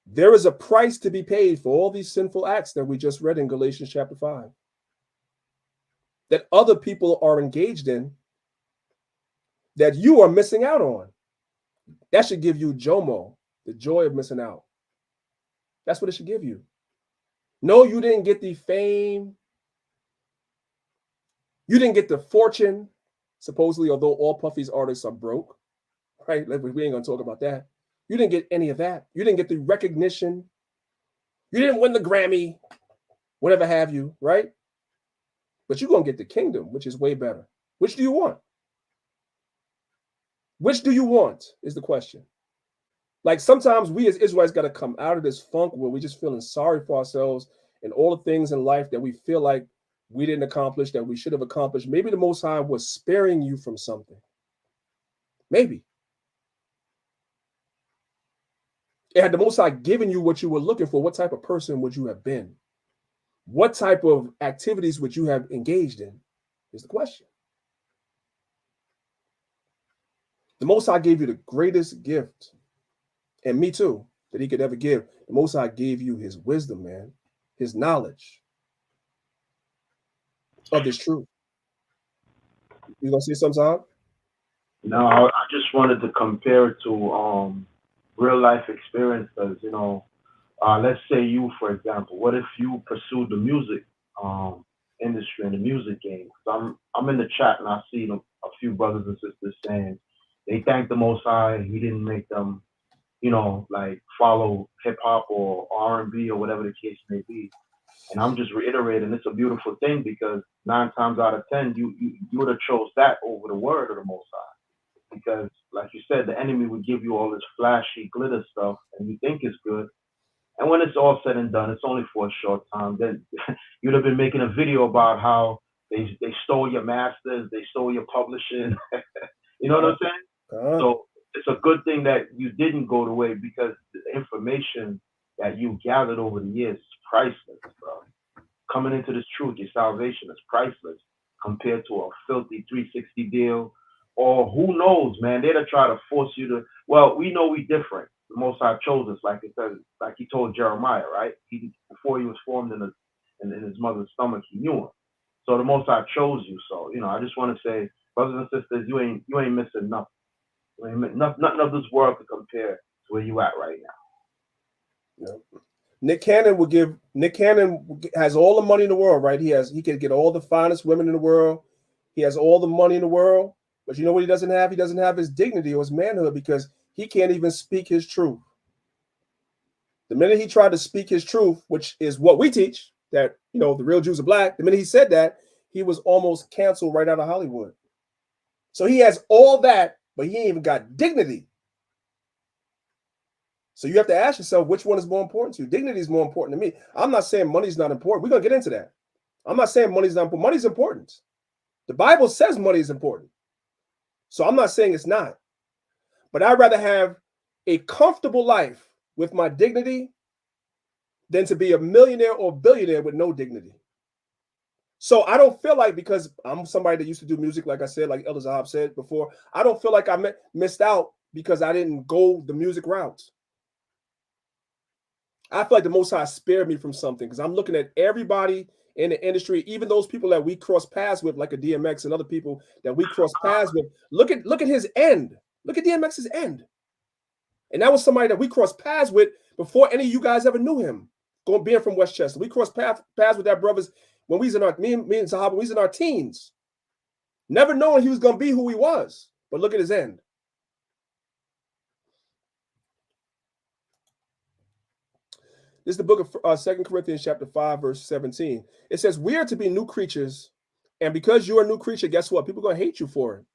there is a price to be paid for all these sinful acts that we just read in Galatians chapter 5, that other people are engaged in, that you are missing out on. That should give you JOMO, the joy of missing out. That's what it should give you. No, you didn't get the fame. You didn't get the fortune, supposedly, although all Puffy's artists are broke, right? We ain't going to talk about that. You didn't get any of that. You didn't get the recognition. You didn't win the Grammy, whatever have you, right? But you're going to get the kingdom, which is way better. Which do you want? Which do you want is the question. Like sometimes we as Israelites got to come out of this funk where we're just feeling sorry for ourselves and all the things in life that we feel like we didn't accomplish, that we should have accomplished. Maybe the Most High was sparing you from something. Maybe. Had the Most High given you what you were looking for, what type of person would you have been? What type of activities would you have engaged in is the question. The Most High gave you the greatest gift, and me too, that he could ever give. The Most High gave you his wisdom, man, his knowledge of this truth. You gonna see something? No, I just wanted to compare it to real life experience because, let's say you, for example, what if you pursued the music industry and the music game? Because I'm in the chat and I see a few brothers and sisters saying they thank the Most High, he didn't make them you know, like follow hip hop or R&B or whatever the case may be. And I'm just reiterating, it's a beautiful thing because 9 times out of 10, you would have chose that over the word of the Most High. Because, like you said, the enemy would give you all this flashy glitter stuff, and you think it's good. And when it's all said and done, it's only for a short time. Then you'd have been making a video about how they stole your masters, they stole your publishing. You know what I'm saying? So it's a good thing that you didn't go the way because the information that you gathered over the years is priceless, bro. Coming into this truth, your salvation is priceless compared to a filthy 360 deal. Or who knows, man? They'd try to force you to. Well, we know we different. The Most High chose us, like it says, like He told Jeremiah, right? Before he was formed in his mother's stomach, He knew him. So the Most High chose you. So I just want to say, brothers and sisters, you ain't missing nothing. You ain't nothing of this world to compare to where you at right now. Yeah. Nick Cannon has all the money in the world, right? He can get all the finest women in the world. He has all the money in the world. But you know what he doesn't have? He doesn't have his dignity or his manhood because he can't even speak his truth. The minute he tried to speak his truth, which is what we teach, that the real Jews are black, the minute he said that, he was almost canceled right out of Hollywood. So he has all that, but he ain't even got dignity. So you have to ask yourself, which one is more important to you? Dignity is more important to me. I'm not saying money's not important. We're going to get into that. I'm not saying money's not important. Money's important. The Bible says money is important. So I'm not saying it's not. But I'd rather have a comfortable life with my dignity than to be a millionaire or billionaire with no dignity. So I don't feel like, because I'm somebody that used to do music, like I said, like Elder Zahab said before, I don't feel like I missed out because I didn't go the music route. I feel like the Most High spared me from something because I'm looking at everybody in the industry, even those people that we cross paths with, like a DMX and other people that we cross paths with. Look at his end. Look at DMX's end. And that was somebody that we crossed paths with before any of you guys ever knew him. Being from Westchester, we crossed paths with our brothers when we was in our me and Sahaba, we was in our teens, never knowing he was going to be who he was. But look at his end. This is the book of 2 Corinthians chapter 5, verse 17. It says, we are to be new creatures. And because you're a new creature, guess what? People are going to hate you for it.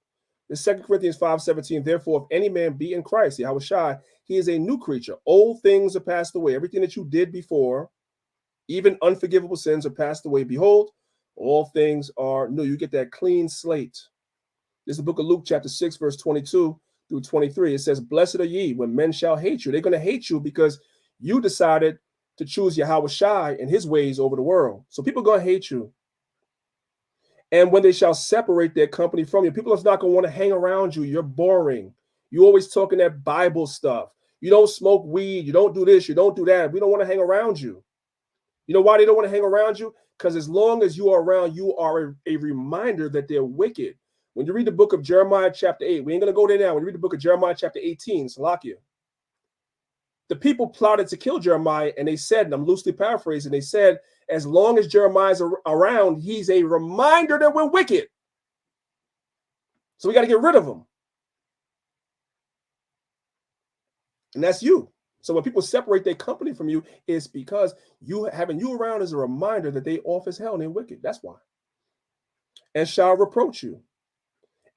It's 2 Corinthians 5:17. Therefore, if any man be in Christ, Yahushua, he is a new creature. Old things are passed away. Everything that you did before, even unforgivable sins, are passed away. Behold, all things are new. You get that clean slate. This is the book of Luke chapter 6, verse 22 through 23. It says, blessed are ye when men shall hate you. They're going to hate you because you decided to choose Yahushua and his ways over the world. So people are going to hate you. And when they shall separate their company from you, people are not going to want to hang around you. You're boring. You're always talking that Bible stuff. You don't smoke weed. You don't do this. You don't do that. We don't want to hang around you. You know why they don't want to hang around you? Because as long as you are around, you are a reminder that they're wicked. When you read the book of Jeremiah chapter 8, we ain't going to go there now. When you read the book of Jeremiah chapter 18, Salakia, the people plotted to kill Jeremiah, and they said, and I'm loosely paraphrasing, they said, as long as Jeremiah's around, he's a reminder that we're wicked. So we got to get rid of him. And that's you. So when people separate their company from you, it's because having you around is a reminder that they off as hell and they're wicked. That's why. And shall reproach you,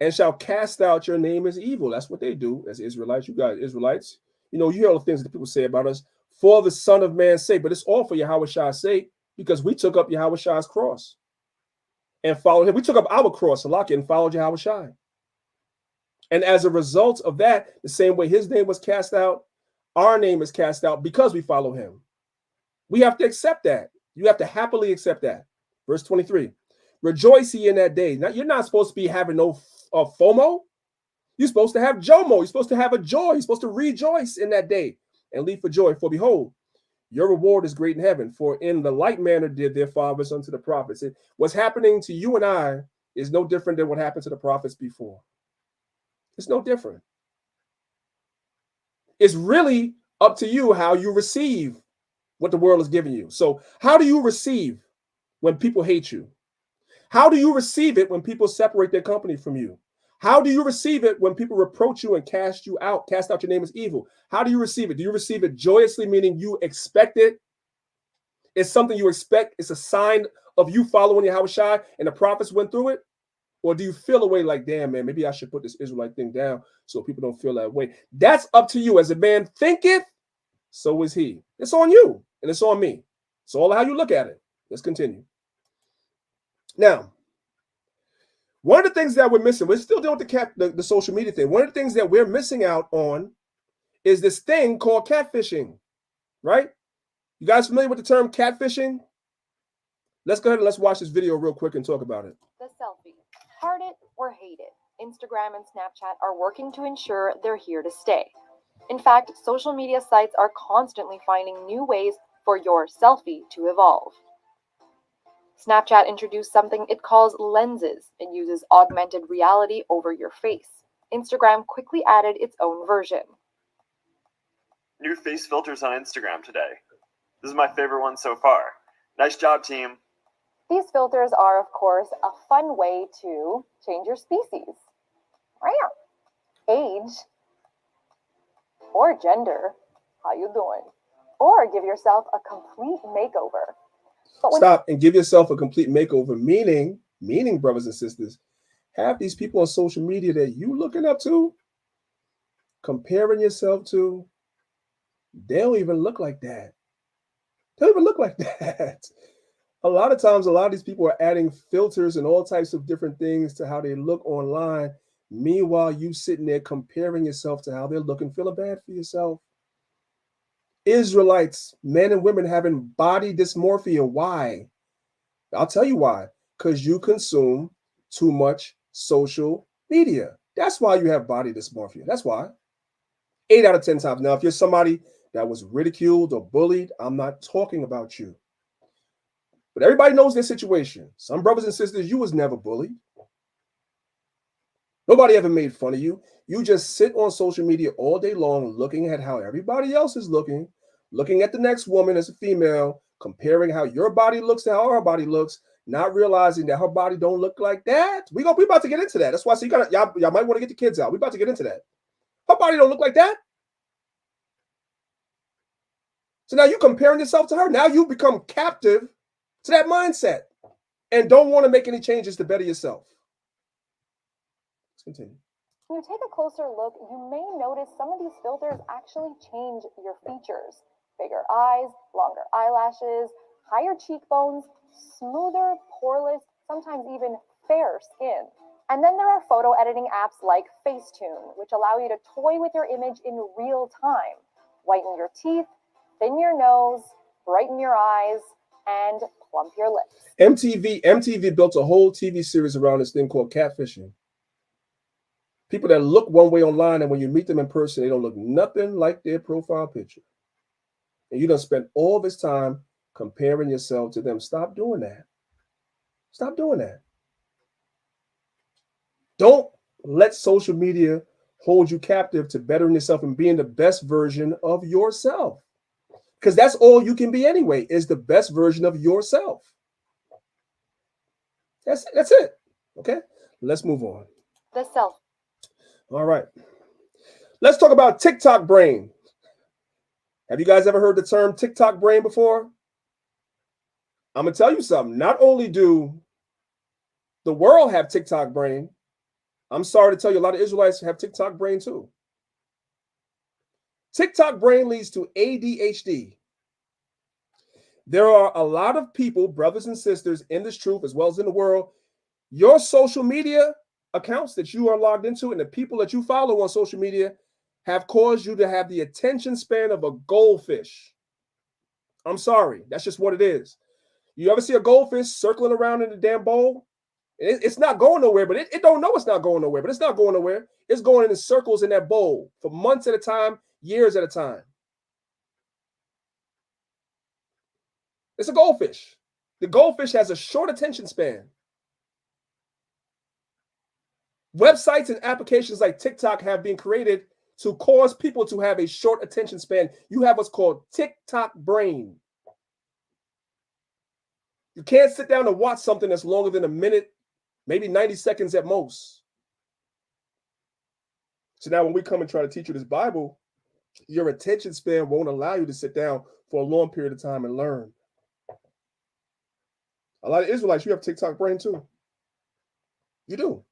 and shall cast out your name as evil. That's what they do as Israelites. You guys, Israelites, you hear all the things that people say about us for the Son of Man's sake, but it's all for Yahushua's sake because we took up Yahushua's cross and followed him. We took up our cross, Salaki, and followed Yahushua. And as a result of that, the same way his name was cast out, our name is cast out because we follow him. We have to accept that. You have to happily accept that. Verse 23, rejoice ye in that day. Now, you're not supposed to be having no FOMO. You're supposed to have JOMO. You're supposed to have a joy. You're supposed to rejoice in that day and leap for joy. For behold, your reward is great in heaven. For in the like manner did their fathers unto the prophets. What's happening to you and I is no different than what happened to the prophets before. It's no different. It's really up to you how you receive what the world is giving you. So how do you receive when people hate you? How do you receive it when people separate their company from you? How do you receive it when people reproach you and cast out your name as evil? How do you receive it? Do you receive it joyously, meaning you expect it? It's something you expect. It's a sign of you following Yahweh Shai and the prophets went through it? Or do you feel a way like, damn, man, maybe I should put this Israelite thing down so people don't feel that way? That's up to you. As a man thinketh, so is he. It's on you and it's on me. It's all how you look at it. Let's continue. Now, one of the things that we're missing, we're still dealing with the social media thing. One of the things that we're missing out on is this thing called catfishing, right? You guys familiar with the term catfishing? Let's go ahead and let's watch this video real quick and talk about it. The selfie. Heart it or hate it, Instagram and Snapchat are working to ensure they're here to stay. In fact, social media sites are constantly finding new ways for your selfie to evolve. Snapchat introduced something it calls lenses and uses augmented reality over your face. Instagram quickly added its own version. New face filters on Instagram today. This is my favorite one so far. Nice job, team. These filters are, of course, a fun way to change your species, age, or gender, how you doing, or give yourself a complete makeover. Stop and give yourself a complete makeover, meaning, brothers and sisters, have these people on social media that you looking up to, comparing yourself to, they don't even look like that. They don't even look like that. A lot of times, a lot of these people are adding filters and all types of different things to how they look online. Meanwhile, you sitting there comparing yourself to how they're looking, feeling bad for yourself. Israelites, men and women having body dysmorphia. Why? I'll tell you why. Because you consume too much social media. That's why you have body dysmorphia. That's why. 8 out of 10 times. Now, if you're somebody that was ridiculed or bullied, I'm not talking about you. But everybody knows their situation. Some brothers and sisters, you was never bullied. Nobody ever made fun of you. You just sit on social media all day long looking at how everybody else is looking at the next woman as a female, comparing how your body looks to how her body looks, not realizing that her body don't look like that. We about to get into that. That's why so y'all might want to get the kids out. We about to get into that. Her body don't look like that. So now you comparing yourself to her. Now you become captive to that mindset and don't want to make any changes to better yourself. Let's continue. When you take a closer look, you may notice some of these filters actually change your features. Bigger eyes, longer eyelashes, higher cheekbones, smoother, poreless, sometimes even fair skin. And then there are photo editing apps like Facetune, which allow you to toy with your image in real time. Whiten your teeth, thin your nose, brighten your eyes, and plump your lips. MTV built a whole TV series around this thing called catfishing. People that look one way online, and when you meet them in person, they don't look nothing like their profile picture. And you done spent all this time comparing yourself to them. Stop doing that. Stop doing that. Don't let social media hold you captive to bettering yourself and being the best version of yourself. Because that's all you can be anyway, is the best version of yourself. That's it. Okay? Let's move on. The self. All right. Let's talk about TikTok brain. Have you guys ever heard the term TikTok brain before? I'm going to tell you something. Not only do the world have TikTok brain, I'm sorry to tell you, a lot of Israelites have TikTok brain too. TikTok brain leads to ADHD. There are a lot of people, brothers and sisters, in this truth as well as in the world, your social media accounts that you are logged into and the people that you follow on social media have caused you to have the attention span of a goldfish. I'm sorry. That's just what it is. You ever see a goldfish circling around in the damn bowl? It's not going nowhere, but it don't know it's not going nowhere, but it's not going nowhere. It's going in circles in that bowl for months at a time, years at a time. It's a goldfish. The goldfish has a short attention span. Websites and applications like TikTok have been created to cause people to have a short attention span. You have what's called TikTok brain. You can't sit down and watch something that's longer than a minute, maybe 90 seconds at most. So now when we come and try to teach you this Bible, your attention span won't allow you to sit down for a long period of time and learn. A lot of Israelites, you have TikTok brain too. You do.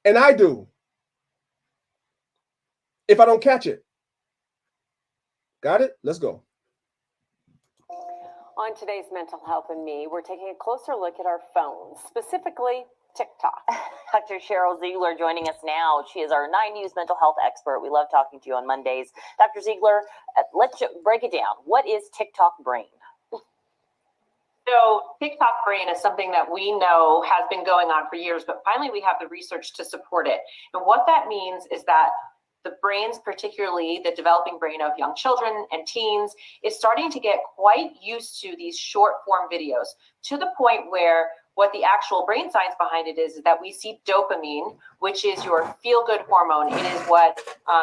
And I do. If I don't catch it. Got it? Let's go. On today's Mental Health and Me, we're taking a closer look at our phones, specifically TikTok. Dr. Cheryl Ziegler joining us now. She is our 9 News mental health expert. We love talking to you on Mondays. Dr. Ziegler, let's break it down. What is TikTok brain? So TikTok brain is something that we know has been going on for years, but finally we have the research to support it. And what that means is that the brains, particularly the developing brain of young children and teens, is starting to get quite used to these short form videos, to the point where what the actual brain science behind it is that we see dopamine, which is your feel-good hormone. It is what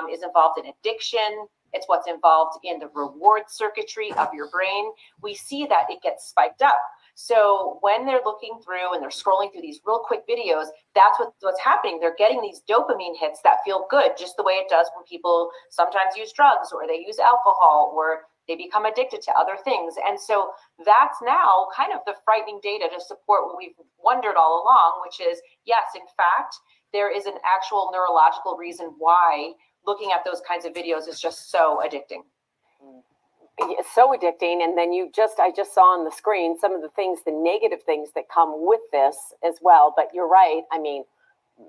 is involved in addiction. It's what's involved in the reward circuitry of your brain. We see that it gets spiked up. So when they're looking through and they're scrolling through these real quick videos, that's what's happening. They're getting these dopamine hits that feel good, just the way it does when people sometimes use drugs or they use alcohol or they become addicted to other things. And so that's now kind of the frightening data to support what we've wondered all along, which is, yes, in fact, there is an actual neurological reason why looking at those kinds of videos is just so addicting. It's so addicting. And then I just saw on the screen some of the things, the negative things that come with this as well. But you're right. I mean,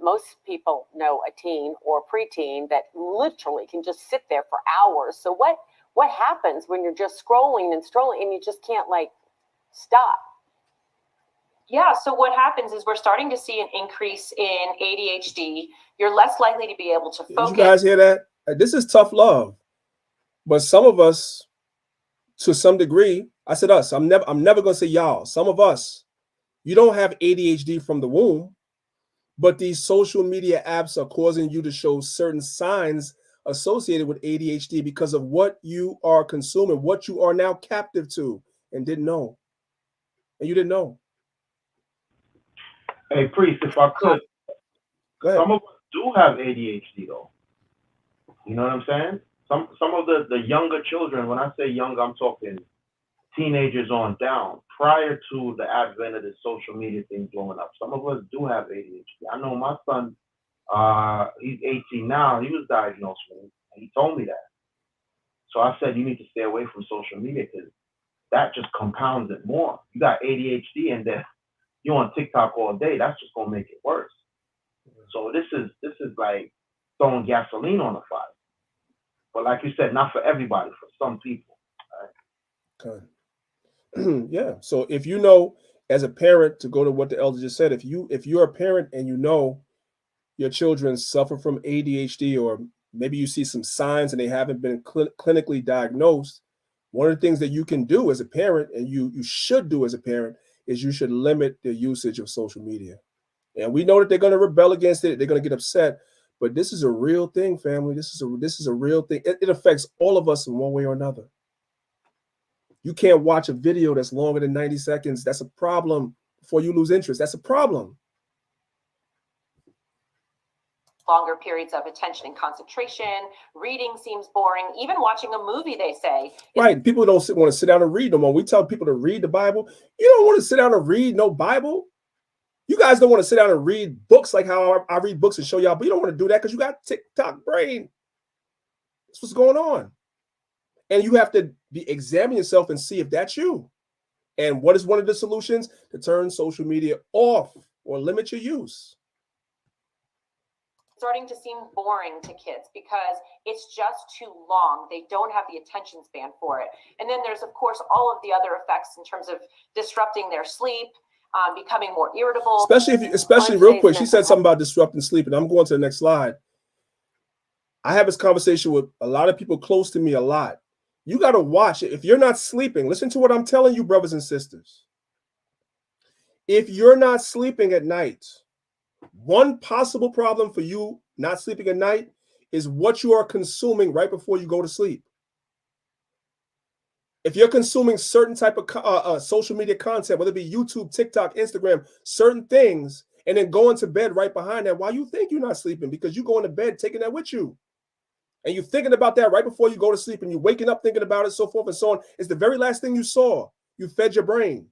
most people know a teen or preteen that literally can just sit there for hours. So what happens when you're just scrolling and you just can't stop? Yeah, so what happens is we're starting to see an increase in ADHD. You're less likely to be able to focus. Did you guys hear that? This is tough love. But some of us, to some degree, I said us, I'm never going to say y'all. Some of us, you don't have ADHD from the womb, but these social media apps are causing you to show certain signs associated with ADHD because of what you are consuming, what you are now captive to and didn't know. And you didn't know. Hey, Priest, if I could, some of us do have ADHD though. You know what I'm saying? Some of the younger children, when I say younger, I'm talking teenagers on down, prior to the advent of the social media thing blowing up. Some of us do have ADHD. I know my son, he's 18 now. He was diagnosed with it, and he told me that. So I said, you need to stay away from social media because that just compounds it more. You got ADHD and then you're on TikTok all day. That's just gonna make it worse. So this is like throwing gasoline on the fire. But like you said, not for everybody, for some people. Right? Okay. Yeah. So if you know, as a parent, to go to what the elder just said, if you're a parent and you know your children suffer from ADHD, or maybe you see some signs and they haven't been clinically diagnosed, one of the things that you can do as a parent, and you should do as a parent, is you should limit the usage of social media. And we know that they're going to rebel against it. They're going to get upset. But this is a real thing, family. This is a real thing. It affects all of us in one way or another. You can't watch a video that's longer than 90 seconds. That's a problem. Before you lose interest, that's a problem. Longer periods of attention and concentration. Reading seems boring. Even watching a movie, they say. Right. People don't want to sit down and read no more. We tell people to read the Bible. You don't want to sit down and read no Bible. You guys don't want to sit down and read books like how I read books and show y'all, but you don't want to do that because you got TikTok brain. That's what's going on. And you have to examine yourself and see if that's you. And what is one of the solutions? To turn social media off or limit your use. Starting to seem boring to kids because it's just too long. They don't have the attention span for it. And then there's, of course, all of the other effects in terms of disrupting their sleep, becoming more irritable. Especially real quick, she said something about disrupting sleep, and I'm going to the next slide. I have this conversation with a lot of people close to me a lot. You got to watch it. If you're not sleeping, listen to what I'm telling you, brothers and sisters. If you're not sleeping at night, one possible problem for you not sleeping at night is what you are consuming right before you go to sleep. If you're consuming certain type of social media content, whether it be YouTube, TikTok, Instagram, certain things, and then going to bed right behind that while you think you're not sleeping, because you go into bed taking that with you. And you're thinking about that right before you go to sleep, and you're waking up thinking about it, so forth and so on. It's the very last thing you saw. You fed your brain.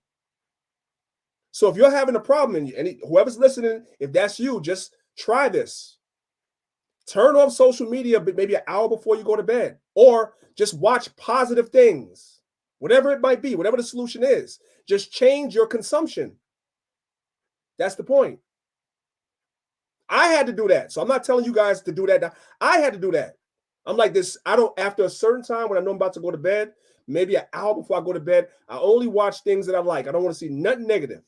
So if you're having a problem, and whoever's listening, if that's you, just try this. Turn off social media maybe an hour before you go to bed, or just watch positive things, whatever it might be, whatever the solution is. Just change your consumption. That's the point. I had to do that. So I'm not telling you guys to do that. I had to do that. I'm like this. After a certain time when I know I'm about to go to bed, maybe an hour before I go to bed, I only watch things that I like. I don't want to see nothing negative.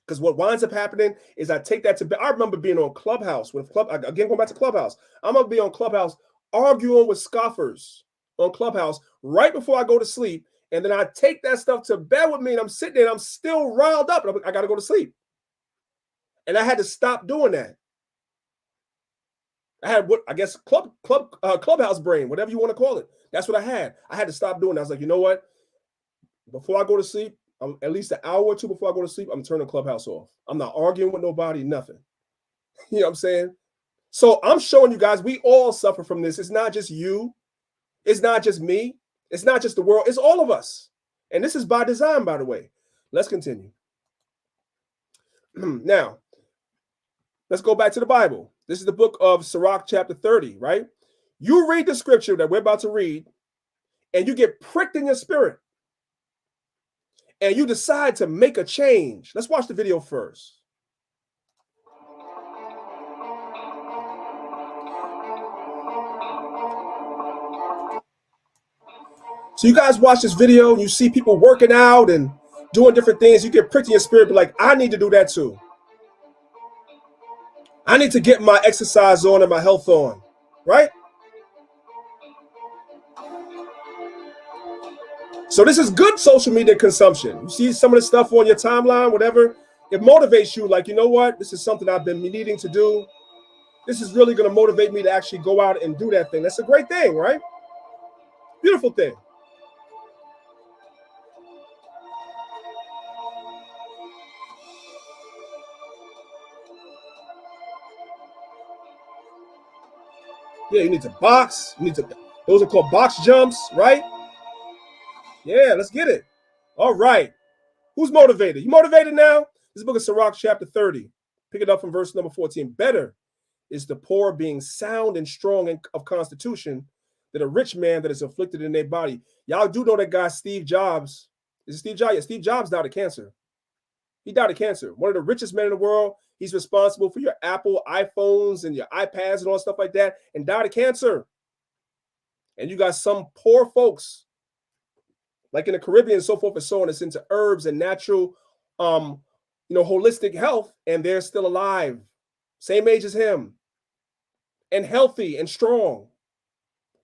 Because what winds up happening is I take that to bed. I remember being on Clubhouse again, going back to Clubhouse. I'm gonna be on Clubhouse arguing with scoffers on Clubhouse right before I go to sleep, and then I take that stuff to bed with me, and I'm sitting there, and I'm still riled up, and I got to go to sleep. And I had to stop doing that. I had what I guess Clubhouse brain, whatever you want to call it. That's what I had. I had to stop doing that. I was like, you know what? Before I go to sleep, at least an hour or two before I go to sleep, I'm turning Clubhouse off. I'm not arguing with nobody, nothing. You know what I'm saying? So I'm showing you guys, we all suffer from this. It's not just you. It's not just me. It's not just the world. It's all of us. And this is by design, by the way. Let's continue. Now, let's go back to the Bible. This is the book of Sirach, chapter 30, right? You read the scripture that we're about to read, and you get pricked in your spirit. And you decide to make a change. Let's watch the video first. So you guys watch this video, and you see people working out and doing different things. You get pricked in your spirit, be like, I need to do that too. I need to get my exercise on and my health on, right? So this is good social media consumption. You see some of the stuff on your timeline, whatever, it motivates you like, you know what? This is something I've been needing to do. This is really going to motivate me to actually go out and do that thing. That's a great thing, right? Beautiful thing. Yeah, you need to box. Those are called box jumps, right? Yeah, let's get it. All right. Who's motivated? You motivated now? This is the book of Sirach, chapter 30. Pick it up from verse number 14. Better is the poor being sound and strong of constitution than a rich man that is afflicted in their body. Y'all do know that guy, Steve Jobs. Is it Steve Jobs? Yeah, Steve Jobs died of cancer. He died of cancer. One of the richest men in the world. He's responsible for your Apple iPhones and your iPads and all stuff like that, and died of cancer. And you got some poor folks, like in the Caribbean and so forth and so on, that's into herbs and natural, holistic health, and they're still alive, same age as him, and healthy and strong.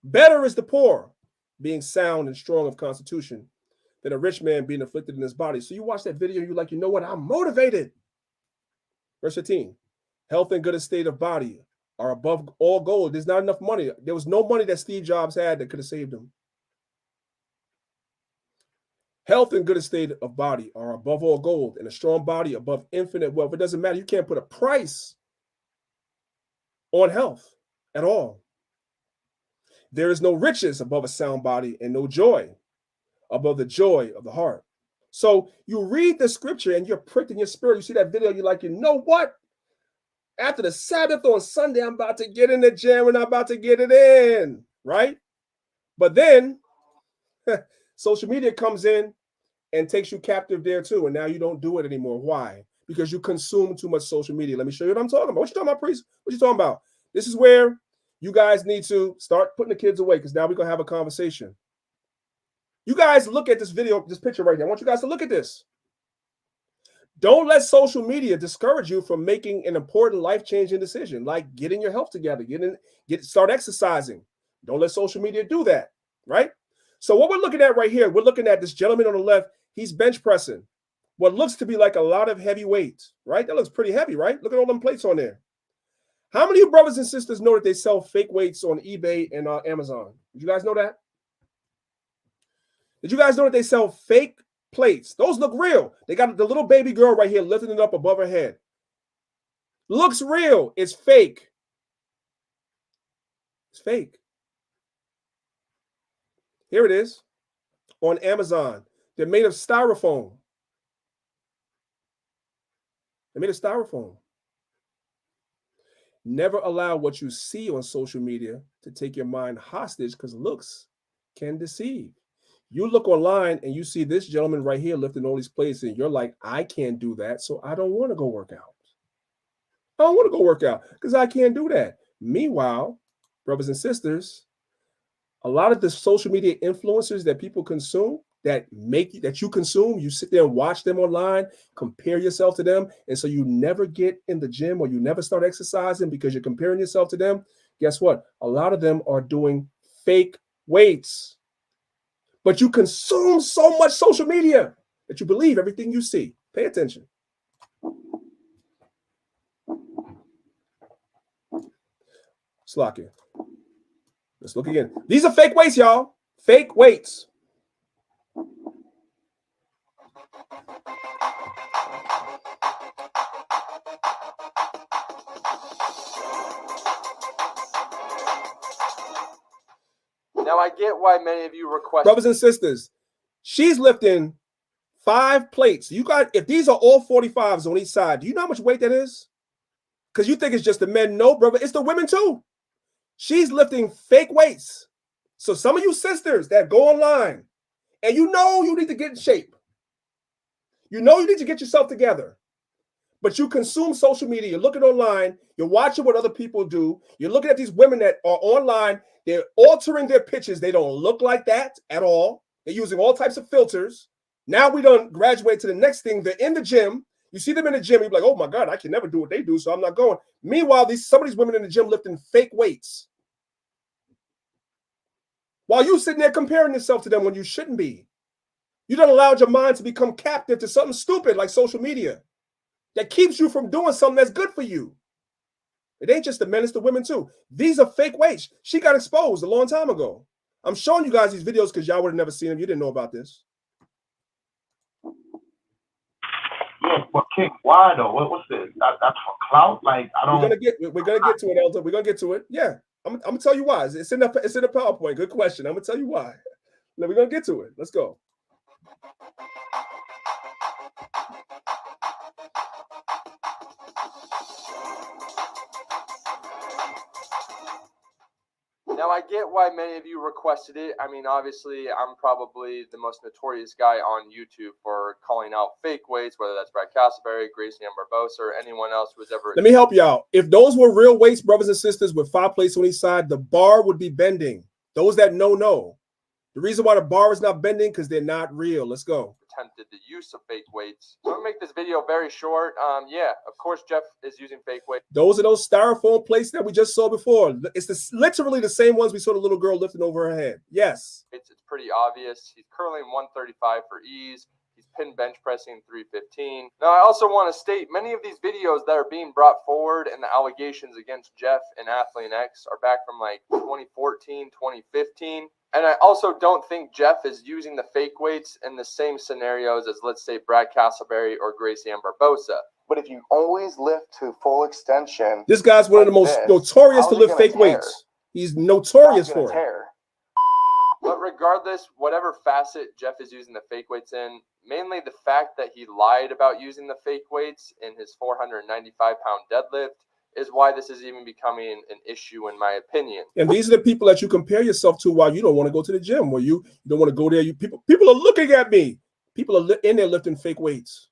Better is the poor being sound and strong of constitution than a rich man being afflicted in his body. So you watch that video, you're like, you know what? I'm motivated. Verse 15, health and good estate of body are above all gold. There's not enough money. There was no money that Steve Jobs had that could have saved him. Health and good estate of body are above all gold, and a strong body above infinite wealth. It doesn't matter. You can't put a price on health at all. There is no riches above a sound body, and no joy above the joy of the heart. So you read the scripture and you're pricked in your spirit. You see that video, you're like, you know what? After the Sabbath on Sunday, I'm about to get in the gym and I'm about to get it in, right? But then social media comes in and takes you captive there too. And now you don't do it anymore. Why? Because you consume too much social media. Let me show you what I'm talking about. What you talking about, priest? What you talking about? This is where you guys need to start putting the kids away, because now we're going to have a conversation. You guys look at this video, this picture right here. I want you guys to look at this. Don't let social media discourage you from making an important life-changing decision, like getting your health together, start exercising. Don't let social media do that, right? So what we're looking at right here, we're looking at this gentleman on the left. He's bench pressing what looks to be like a lot of heavy weights, right? That looks pretty heavy, right? Look at all them plates on there. How many of you brothers and sisters know that they sell fake weights on eBay and Amazon? Did you guys know that? Did you guys know that they sell fake plates? Those look real. They got the little baby girl right here lifting it up above her head. Looks real. It's fake. It's fake. Here it is on Amazon. They're made of styrofoam. They're made of styrofoam. Never allow what you see on social media to take your mind hostage, because looks can deceive. You look online and you see this gentleman right here lifting all these plates, and you're like, I can't do that, so I don't want to go work out. I don't want to go work out because I can't do that. Meanwhile, brothers and sisters, a lot of the social media influencers that people consume, that you consume, you sit there and watch them online, compare yourself to them, and so you never get in the gym or you never start exercising because you're comparing yourself to them. Guess what? A lot of them are doing fake weights. But you consume so much social media that you believe everything you see. Pay attention. Slocky. Let's look again. These are fake weights, y'all. Fake weights. Now I get why many of you request. Brothers and sisters, she's lifting 5 plates. You got, if these are all 45s on each side, do you know how much weight that is? Because you think it's just the men. No, brother, it's the women too. She's lifting fake weights. So some of you sisters that go online and you know you need to get in shape. You know you need to get yourself together. But you consume social media. You're looking online. You're watching what other people do. You're looking at these women that are online. They're altering their pictures. They don't look like that at all. They're using all types of filters. Now we don't graduate to the next thing. They're in the gym. You see them in the gym. You're like, oh my God, I can never do what they do, so I'm not going. Meanwhile, some of these women in the gym lifting fake weights. While you sitting there comparing yourself to them when you shouldn't be. You don't allow your mind to become captive to something stupid like social media that keeps you from doing something that's good for you. It ain't just the men, it's the women too. These are fake weights. She got exposed a long time ago. I'm showing you guys these videos because y'all would have never seen them. You didn't know about this. Yeah, but King, why though? What's this? That's for clout? Like, I don't. We're gonna get to it, Elder. We're gonna get to it. Yeah, I'm gonna tell you why. It's in the PowerPoint. Good question. I'm gonna tell you why. We're gonna get to it. Let's go. Now I get why many of you requested it. I mean, obviously, I'm probably the most notorious guy on YouTube for calling out fake weights, whether that's Brad Castleberry, Gracie Ann Barbosa, or anyone else who's ever. Let me help you out. If those were real weights, brothers and sisters, with 5 plates on each side, the bar would be bending. Those that know. The reason why the bar is not bending because they're not real. Let's go. Attempted the use of fake weights. So I'm gonna make this video very short. Yeah, of course Jeff is using fake weights. Those are those styrofoam plates that we just saw before. It's literally the same ones we saw the little girl lifting over her head. Yes. It's pretty obvious. He's curling 135 for ease. He's pin bench pressing 315. Now I also want to state many of these videos that are being brought forward and the allegations against Jeff and Athlean X are back from like 2014, 2015. And I also don't think Jeff is using the fake weights in the same scenarios as, let's say, Brad Castleberry or Gracie Ann Barbosa. But if you always lift to full extension, this guy's one of the most notorious to lift fake weights. He's notorious for it. But regardless, whatever facet Jeff is using the fake weights in, mainly the fact that he lied about using the fake weights in his 495-pound deadlift is why this is even becoming an issue, in my opinion. And these are the people that you compare yourself to while you don't want to go to the gym, where you don't want to go there. People are looking at me. People are in there lifting fake weights.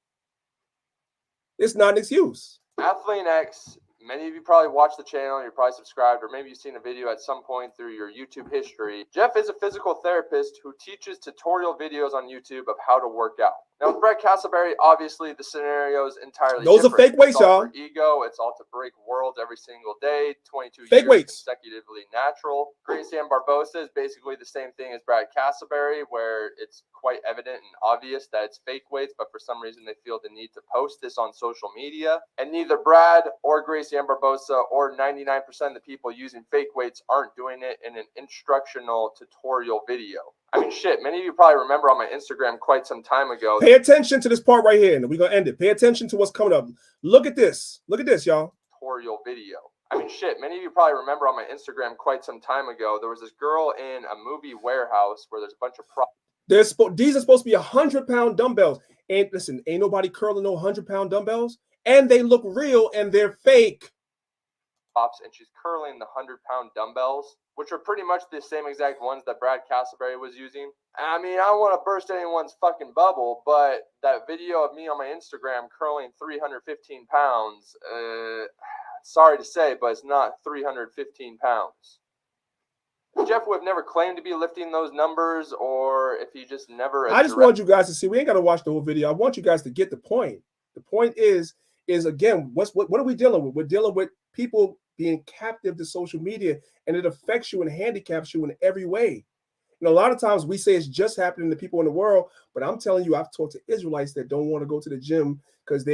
It's not an excuse. Athlean X, many of you probably watch the channel, you're probably subscribed, or maybe you've seen a video at some point through your YouTube history. Jeff is a physical therapist who teaches tutorial videos on YouTube of how to work out. Now, with Brad Castleberry, obviously the scenario is entirely different. Those are fake weights, y'all. It's all for ego. It's all to break worlds every single day. 22 fake years weights. Consecutively natural. Gracie Ann Barbosa is basically the same thing as Brad Castleberry, where it's quite evident and obvious that it's fake weights, but for some reason they feel the need to post this on social media. And neither Brad or Gracie Ann Barbosa or 99% of the people using fake weights aren't doing it in an instructional tutorial video. I mean, shit, many of you probably remember on my Instagram quite some time ago. Pay attention to this part right here, and we're going to end it. Pay attention to what's coming up. Look at this. Look at this, y'all. tutorial video. I mean, shit, many of you probably remember on my Instagram quite some time ago, there was this girl in a movie warehouse where there's a bunch of these are supposed to be 100-pound dumbbells. And listen, ain't nobody curling no 100-pound dumbbells. And they look real and they're fake. And she's curling the 100-pound dumbbells, which are pretty much the same exact ones that Brad Castleberry was using. I mean, I don't want to burst anyone's fucking bubble, but that video of me on my Instagram curling 315 pounds, sorry to say, but it's not 315 pounds. Jeff would have never claimed to be lifting those numbers, or if he just never... I just want you guys to see. We ain't got to watch the whole video. I want you guys to get the point. The point is again, what are we dealing with? We're dealing with people being captive to social media, and it affects you and handicaps you in every way. And a lot of times we say it's just happening to people in the world, but I'm telling you, I've talked to Israelites that don't want to go to the gym because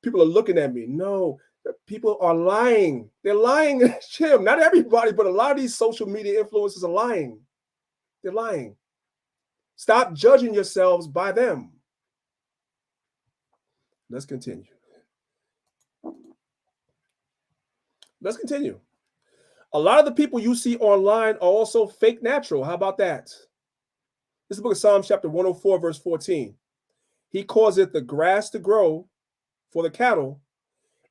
people are looking at me. No, people are lying. They're lying in the gym. Not everybody, but a lot of these social media influencers are lying. They're lying. Stop judging yourselves by them. Let's continue. Let's continue. A lot of the people you see online are also fake natural. How about that? This is the book of Psalms chapter 104, verse 14. He causeth the grass to grow for the cattle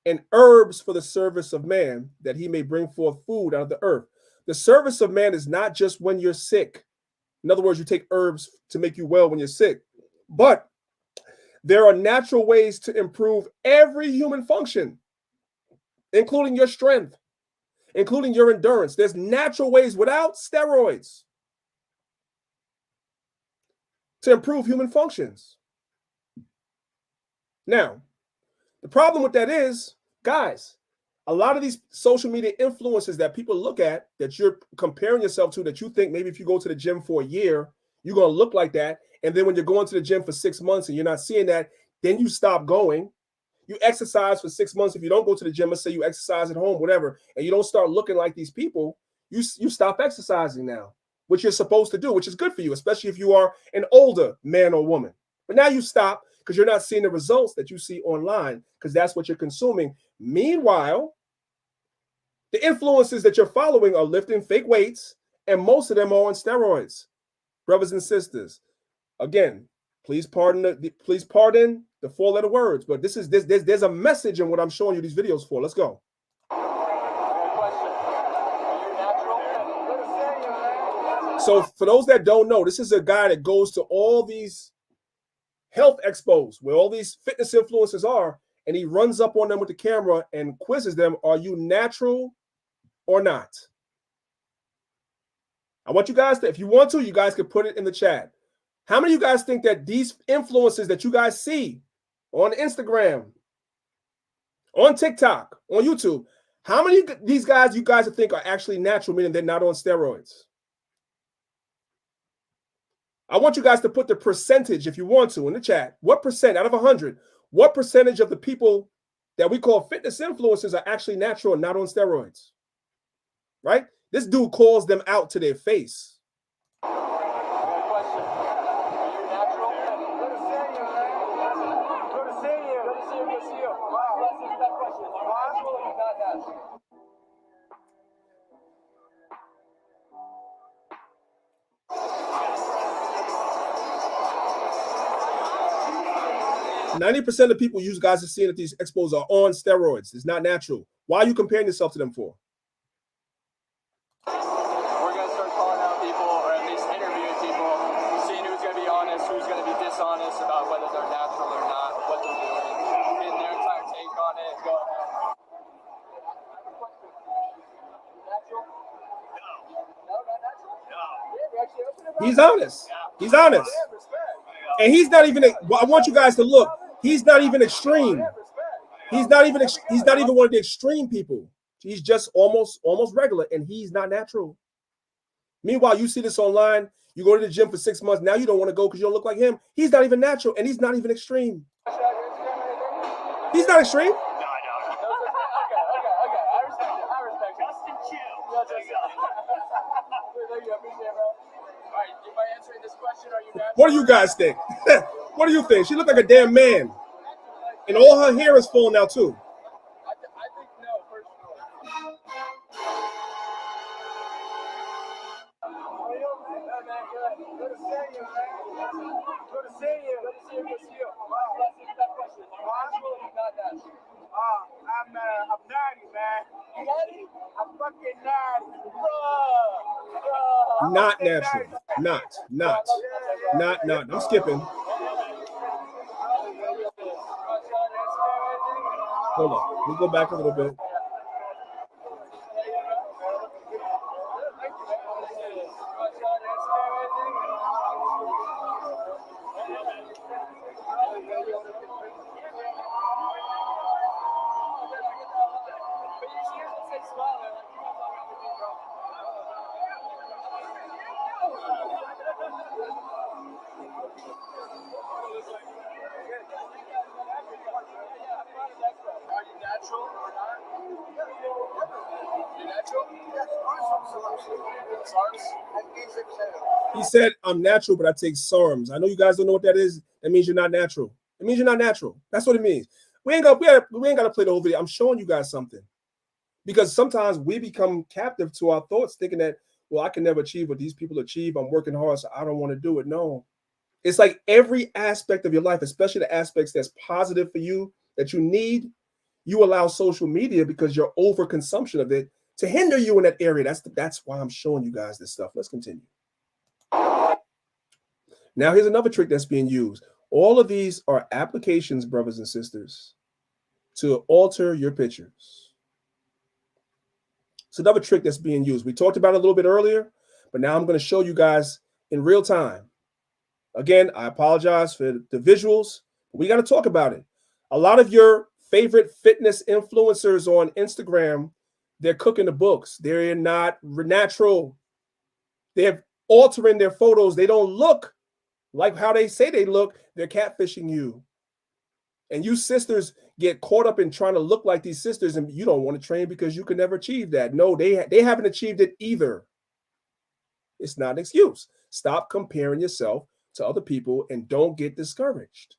and herbs for the service of man, that he may bring forth food out of the earth. The service of man is not just when you're sick. In other words, you take herbs to make you well when you're sick. But there are natural ways to improve every human function, including your strength, including your endurance. There's natural ways without steroids to improve human functions. Now, the problem with that is, guys, a lot of these social media influencers that people look at, that you're comparing yourself to, that you think maybe if you go to the gym for a year, you're going to look like that. And then when you're going to the gym for 6 months and you're not seeing that, then you stop going. You exercise for 6 months. If you don't go to the gym, let's say you exercise at home, whatever, and you don't start looking like these people, you stop exercising now, which you're supposed to do, which is good for you, especially if you are an older man or woman. But now you stop because you're not seeing the results that you see online, because that's what you're consuming. Meanwhile, the influencers that you're following are lifting fake weights, and most of them are on steroids. Brothers and sisters, again, please pardon the four-letter words, but there's a message in what I'm showing you these videos for. Let's go. So for those that don't know, this is a guy that goes to all these health expos where all these fitness influencers are, and he runs up on them with the camera and quizzes them, are you natural or not? I want you guys to, if you want to, you guys can put it in the chat. How many of you guys think that these influencers that you guys see on Instagram, on TikTok, on YouTube, how many of these guys you guys think are actually natural, meaning they're not on steroids? I want you guys to put the percentage, if you want to, in the chat. What percent out of 100, what percentage of the people that we call fitness influencers are actually natural and not on steroids? Right? This dude calls them out to their face. – 90% of people you guys are seeing at these expos are on steroids. It's not natural. Why are you comparing yourself to them for? We're going to start calling out people, or at least interviewing people, seeing who's going to be honest, who's going to be dishonest about whether they're natural or not, what they're doing, getting their entire take on it. Go ahead. He's honest. He's honest. And he's not even, I want you guys to look, he's not even extreme. He's not even one of the extreme people. He's just almost regular, and he's not natural. Meanwhile, you see this online, you go to the gym for 6 months, now you don't want to go because you don't look like him. He's not even natural, and he's not even extreme. He's not extreme. What do you guys think? What do you think? She looked like a damn man. And all her hair is falling out too. I think no, for Good to see you, man. Good to see you. Good to see you. Good to see you. I'm naughty, man. I'm fucking naughty. Not natural. Not. I'm skipping. Hold on. Let me go back a little bit. He said, I'm natural, but I take SARMs. I know you guys don't know what that is. That means you're not natural. It means you're not natural. That's what it means. We ain't got to play the whole video. I'm showing you guys something. Because sometimes we become captive to our thoughts, thinking that, well, I can never achieve what these people achieve. I'm working hard, so I don't want to do it. No. It's like every aspect of your life, especially the aspects that's positive for you, that you need, you allow social media, because your overconsumption of it, to hinder you in that area. That's why I'm showing you guys this stuff. Let's continue. Now, here's another trick that's being used. All of these are applications, brothers and sisters, to alter your pictures. It's another trick that's being used. We talked about it a little bit earlier, but now I'm going to show you guys in real time. Again, I apologize for the visuals. But we got to talk about it. A lot of your favorite fitness influencers on Instagram, they're cooking the books. They're not natural. They're altering their photos. They don't look like how they say they look. They're catfishing you. And you sisters get caught up in trying to look like these sisters, and you don't want to train because you can never achieve that. No, they haven't achieved it either. It's not an excuse. Stop comparing yourself to other people and don't get discouraged.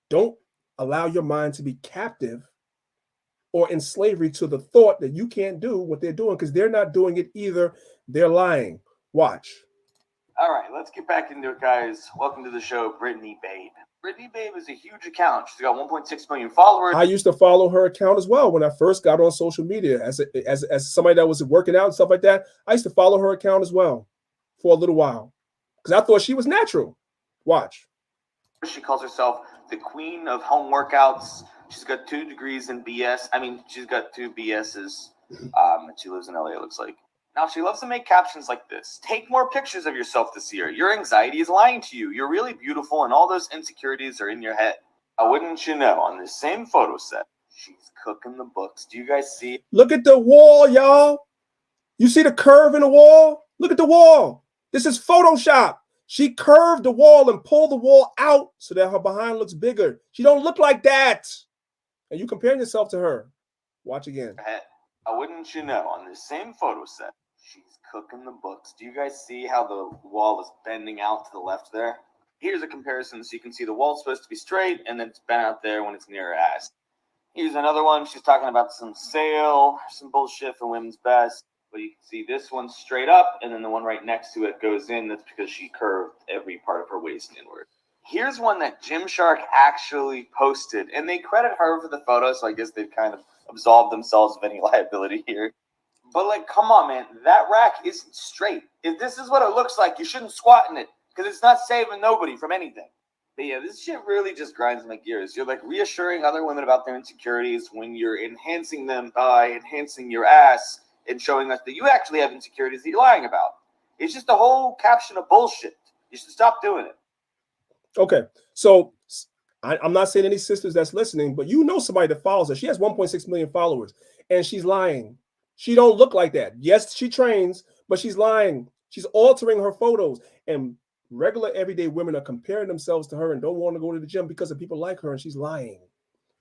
Don't allow your mind to be captive or in slavery to the thought that you can't do what they're doing, because they're not doing it either. They're lying. Watch. All right, let's get back into it, guys. Welcome to the show, Brittany Babe. Brittany Babe is a huge account. She's got 1.6 million followers. I used to follow her account as well when I first got on social media as somebody that was working out and stuff like that. I used to follow her account as well for a little while because I thought she was natural. Watch. She calls herself the queen of home workouts. She's got 2 degrees in BS. I mean, she's got 2 BSs. And she lives in LA, it looks like. Now, she loves to make captions like this. Take more pictures of yourself this year. Your anxiety is lying to you. You're really beautiful, and all those insecurities are in your head. Wouldn't you know, on this same photo set, she's cooking the books. Do you guys see? Look at the wall, y'all. You see the curve in the wall? Look at the wall. This is Photoshop. She curved the wall and pulled the wall out so that her behind looks bigger. She don't look like that. And you comparing yourself to her. Watch again. Wouldn't you know, on this same photo set, she's cooking the books. Do you guys see how the wall is bending out to the left there? Here's a comparison so you can see the wall's supposed to be straight and then it's bent out there when it's near her ass. Here's another one. She's talking about some sale, some bullshit for women's best. But you can see this one straight up and then the one right next to it goes in. That's because she curved every part of her waist inward. Here's one that Gymshark actually posted, and they credit her for the photo, so I guess they've kind of absolved themselves of any liability here. But, like, come on, man. That rack isn't straight. If this is what it looks like, you shouldn't squat in it, because it's not saving nobody from anything. But, yeah, this shit really just grinds my gears. You're, like, reassuring other women about their insecurities when you're enhancing them by enhancing your ass and showing us that you actually have insecurities that you're lying about. It's just a whole caption of bullshit. You should stop doing it. Okay, so I'm not saying any sisters that's listening, but you know somebody that follows her. She has 1.6 million followers, and she's lying. She don't look like that. Yes, she trains, but she's lying. She's altering her photos, and regular everyday women are comparing themselves to her and don't want to go to the gym because of people like her, and she's lying.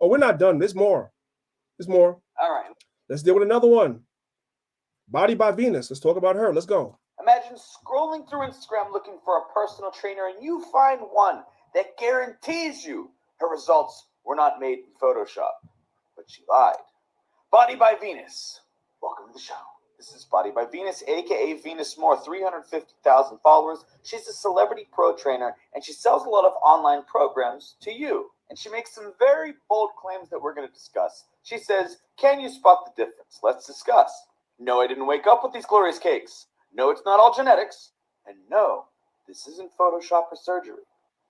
Oh, we're not done. There's more. There's more. All right. Let's deal with another one. Body by Venus. Let's talk about her. Let's go. Imagine scrolling through Instagram looking for a personal trainer and you find one that guarantees you her results were not made in Photoshop. But she lied. Body by Venus. Welcome to the show. This is Body by Venus, aka Venus Moore, 350,000 followers. She's a celebrity pro trainer, and she sells a lot of online programs to you. And she makes some very bold claims that we're going to discuss. She says, can you spot the difference? Let's discuss. No, I didn't wake up with these glorious cakes. No, it's not all genetics. And no, this isn't Photoshop or surgery.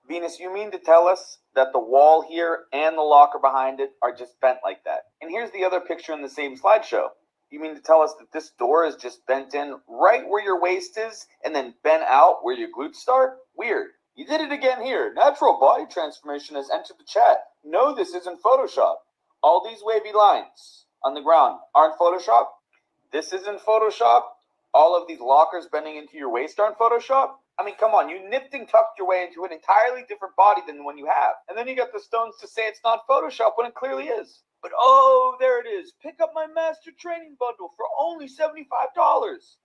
Venus, you mean to tell us that the wall here and the locker behind it are just bent like that? And here's the other picture in the same slideshow. You mean to tell us that this door is just bent in right where your waist is and then bent out where your glutes start? Weird. You did it again here. Natural body transformation has entered the chat. No, this isn't Photoshop. All these wavy lines on the ground aren't Photoshop. This isn't Photoshop. All of these lockers bending into your waist aren't Photoshop. I mean, come on, you nipped and tucked your way into an entirely different body than the one you have. And then you got the stones to say it's not Photoshop when it clearly is. But oh, there it is. Pick up my master training bundle for only $75.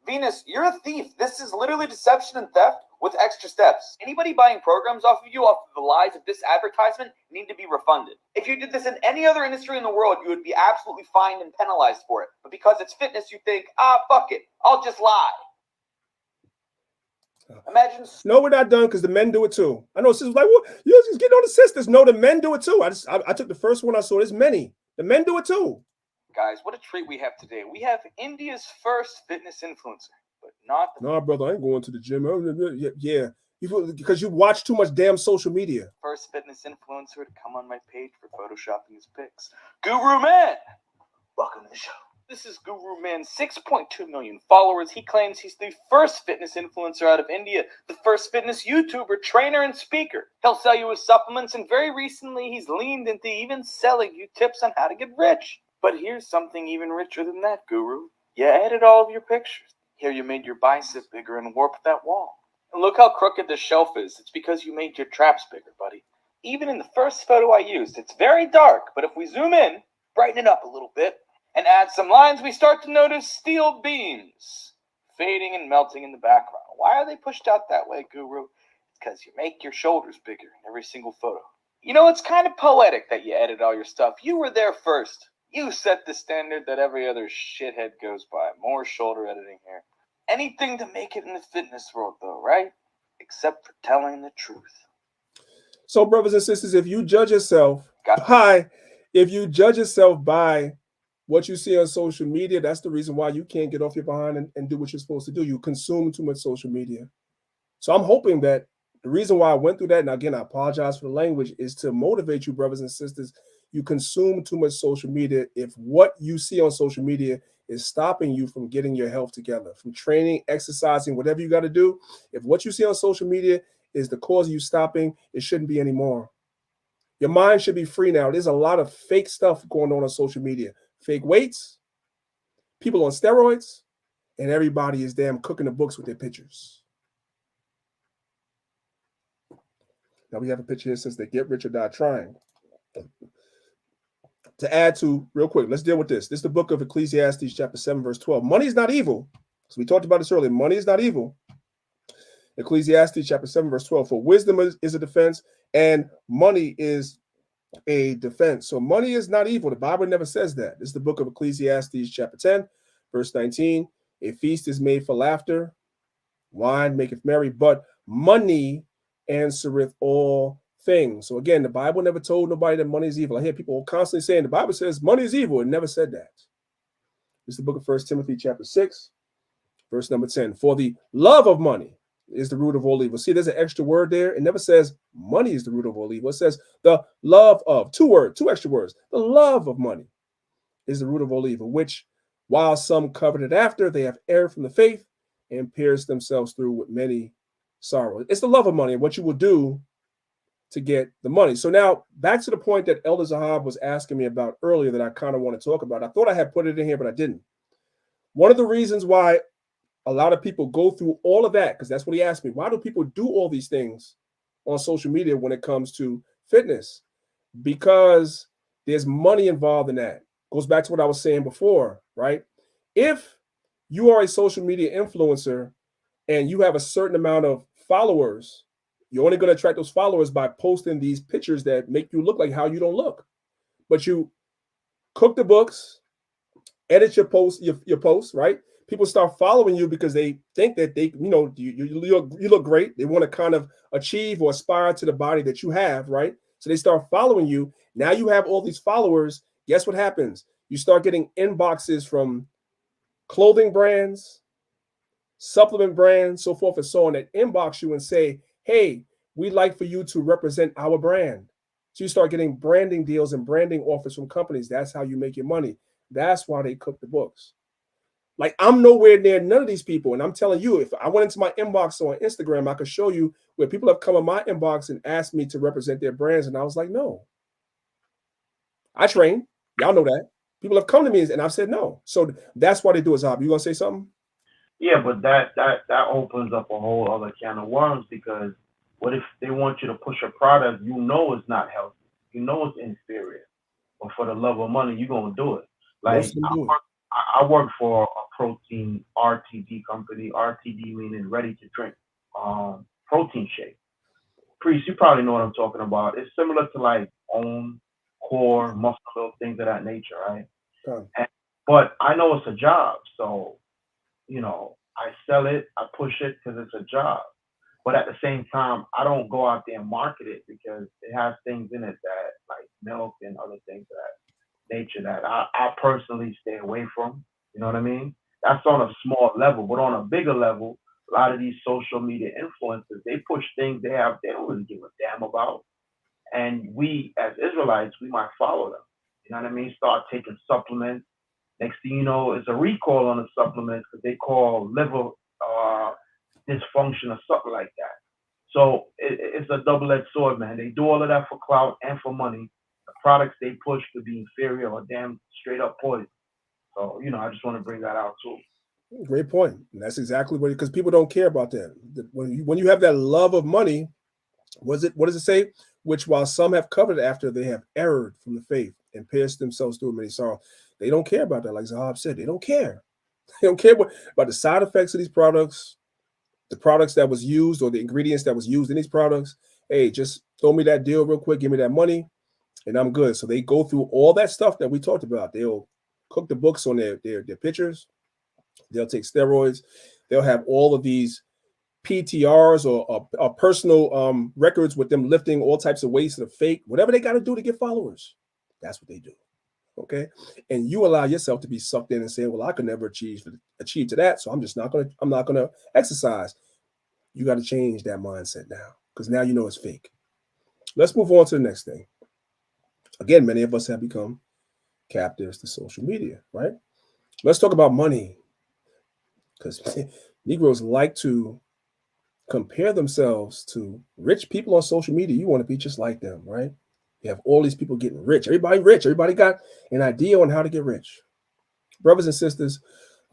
Venus, you're a thief. This is literally deception and theft with extra steps. Anybody buying programs off of you off of the lies of this advertisement need to be refunded. If you did this in any other industry in the world, you would be absolutely fined and penalized for it. But because it's fitness, you think, fuck it. I'll just lie. Imagine. No, we're not done because the men do it too. I know sisters like, well, you're just getting on the sisters. No, the men do it too. I took the first one I saw. There's many. The men do it too. Guys, what a treat we have today. We have India's first fitness influencer, but not the Nah, brother, I ain't going to the gym. Yeah. Because you watch too much damn social media. first fitness influencer to come on my page for photoshopping his pics. Guru Man! Welcome to the show. This is Guru Man, 6.2 million followers. He claims he's the first fitness influencer out of India, the first fitness YouTuber, trainer, and speaker. He'll sell you his supplements, and very recently he's leaned into even selling you tips on how to get rich. But here's something even richer than that, Guru. You added all of your pictures. Here you made your bicep bigger and warped that wall. And look how crooked the shelf is. It's because you made your traps bigger, buddy. Even in the first photo I used, it's very dark, but if we zoom in, brighten it up a little bit, and add some lines, we start to notice steel beams fading and melting in the background. Why are they pushed out that way, Guru? It's because you make your shoulders bigger in every single photo. You know, it's kind of poetic that you edit all your stuff. You were there first. You set the standard that every other shithead goes by. More shoulder editing here. Anything to make it in the fitness world, though, right? Except for telling the truth. So, brothers and sisters, if you judge yourself by what you see on social media, that's the reason why you can't get off your behind and do what you're supposed to do. You consume too much social media. So I'm hoping that the reason why I went through that, and again, I apologize for the language, is to motivate you, brothers and sisters. You consume too much social media. If what you see on social media is stopping you from getting your health together, from training, exercising, whatever you got to do, if what you see on social media is the cause of you stopping, it shouldn't be anymore. Your mind should be free now. There's a lot of fake stuff going on social media. Fake weights, people on steroids, and everybody is damn cooking the books with their pictures. Now we have a picture here that says they get rich or die trying. To add to, real quick, let's deal with this. This is the book of Ecclesiastes, chapter 7, verse 12. Money is not evil. So we talked about this earlier. Money is not evil. Ecclesiastes, chapter 7, verse 12. For wisdom is a defense, and money is a defense. So money is not evil. The Bible never says that. This is the book of Ecclesiastes, chapter 10, verse 19. A feast is made for laughter, wine maketh merry, but money answereth all things. So again, the Bible never told nobody that money is evil. I hear people constantly saying the Bible says money is evil. It never said that. This is the book of 1 Timothy, chapter 6, verse number 10. For the love of money is the root of all evil. See, there's an extra word there. It never says money is the root of all evil. It says the love of, two extra words. The love of money is the root of all evil, which while some coveted after, they have erred from the faith and pierced themselves through with many sorrows. It's the love of money and what you will do to get the money. So now back to the point that Elder Zahab was asking me about earlier that I kind of want to talk about. I thought I had put it in here, but I didn't. One of the reasons why a lot of people go through all of that, because that's what he asked me. Why do people do all these things on social media when it comes to fitness? Because there's money involved in that. Goes back to what I was saying before, right? If you are a social media influencer and you have a certain amount of followers, you're only going to attract those followers by posting these pictures that make you look like how you don't look. But you cook the books, edit your posts, right? People start following you because they think that they, you look great. They want to kind of achieve or aspire to the body that you have, right? So they start following you. Now you have all these followers. Guess what happens? You start getting inboxes from clothing brands, supplement brands, so forth and so on, that inbox you and say, hey, we'd like for you to represent our brand. So you start getting branding deals and branding offers from companies. That's how you make your money. That's why they cook the books. Like, I'm nowhere near none of these people. And I'm telling you, if I went into my inbox on Instagram, I could show you where people have come in my inbox and asked me to represent their brands. And I was like, no. I train. Y'all know that. People have come to me and I've said no. So that's why they do it, Zob. You gonna say something? Yeah, but that opens up a whole other can of worms, because what if they want you to push a product you know is not healthy, you know it's inferior, but for the love of money you're gonna do it. Like, Most of them do it. I work for a protein RTD company. RTD meaning ready to drink protein shake. Priest, you probably know what I'm talking about. It's similar to like OWN, Core, Muscle, things of that nature, right? But I know it's a job, so I sell it, I push it because it's a job. But at the same time, I don't go out there and market it because it has things in it that, like milk and other things of that nature, that I personally stay away from. You know what I mean? That's on a small level, but on a bigger level, a lot of these social media influencers, they push things they don't really give a damn about. And we as Israelites, we might follow them. You know what I mean? Start taking supplements. Next thing you know, it's a recall on the supplements because they call liver dysfunction or something like that. So it's a double-edged sword, man. They do all of that for clout and for money. The products they push to be inferior or damn straight up poison. So, I just want to bring that out too. Great point. And that's exactly what, because people don't care about that. When you have that love of money, what does it say? Which while some have covered after they have erred from the faith and pierced themselves through many sorrow. They don't care about that. Like Zahab said, they don't care. They don't care about the side effects of these products, the products that was used or the ingredients that was used in these products. Hey, just throw me that deal real quick, give me that money, and I'm good. So they go through all that stuff that we talked about. They'll cook the books on their pictures. They'll take steroids. They'll have all of these PTRs or personal records with them lifting all types of weights that are fake. Whatever they got to do to get followers, that's what they do. Okay, and you allow yourself to be sucked in and say, "Well, I could never achieve to that, so I'm not gonna exercise." You got to change that mindset now, because now you know it's fake. Let's move on to the next thing. Again, many of us have become captives to social media, right? Let's talk about money, because Negroes like to compare themselves to rich people on social media. You want to be just like them, right? You have all these people getting rich. Everybody rich. Everybody got an idea on how to get rich. Brothers and sisters,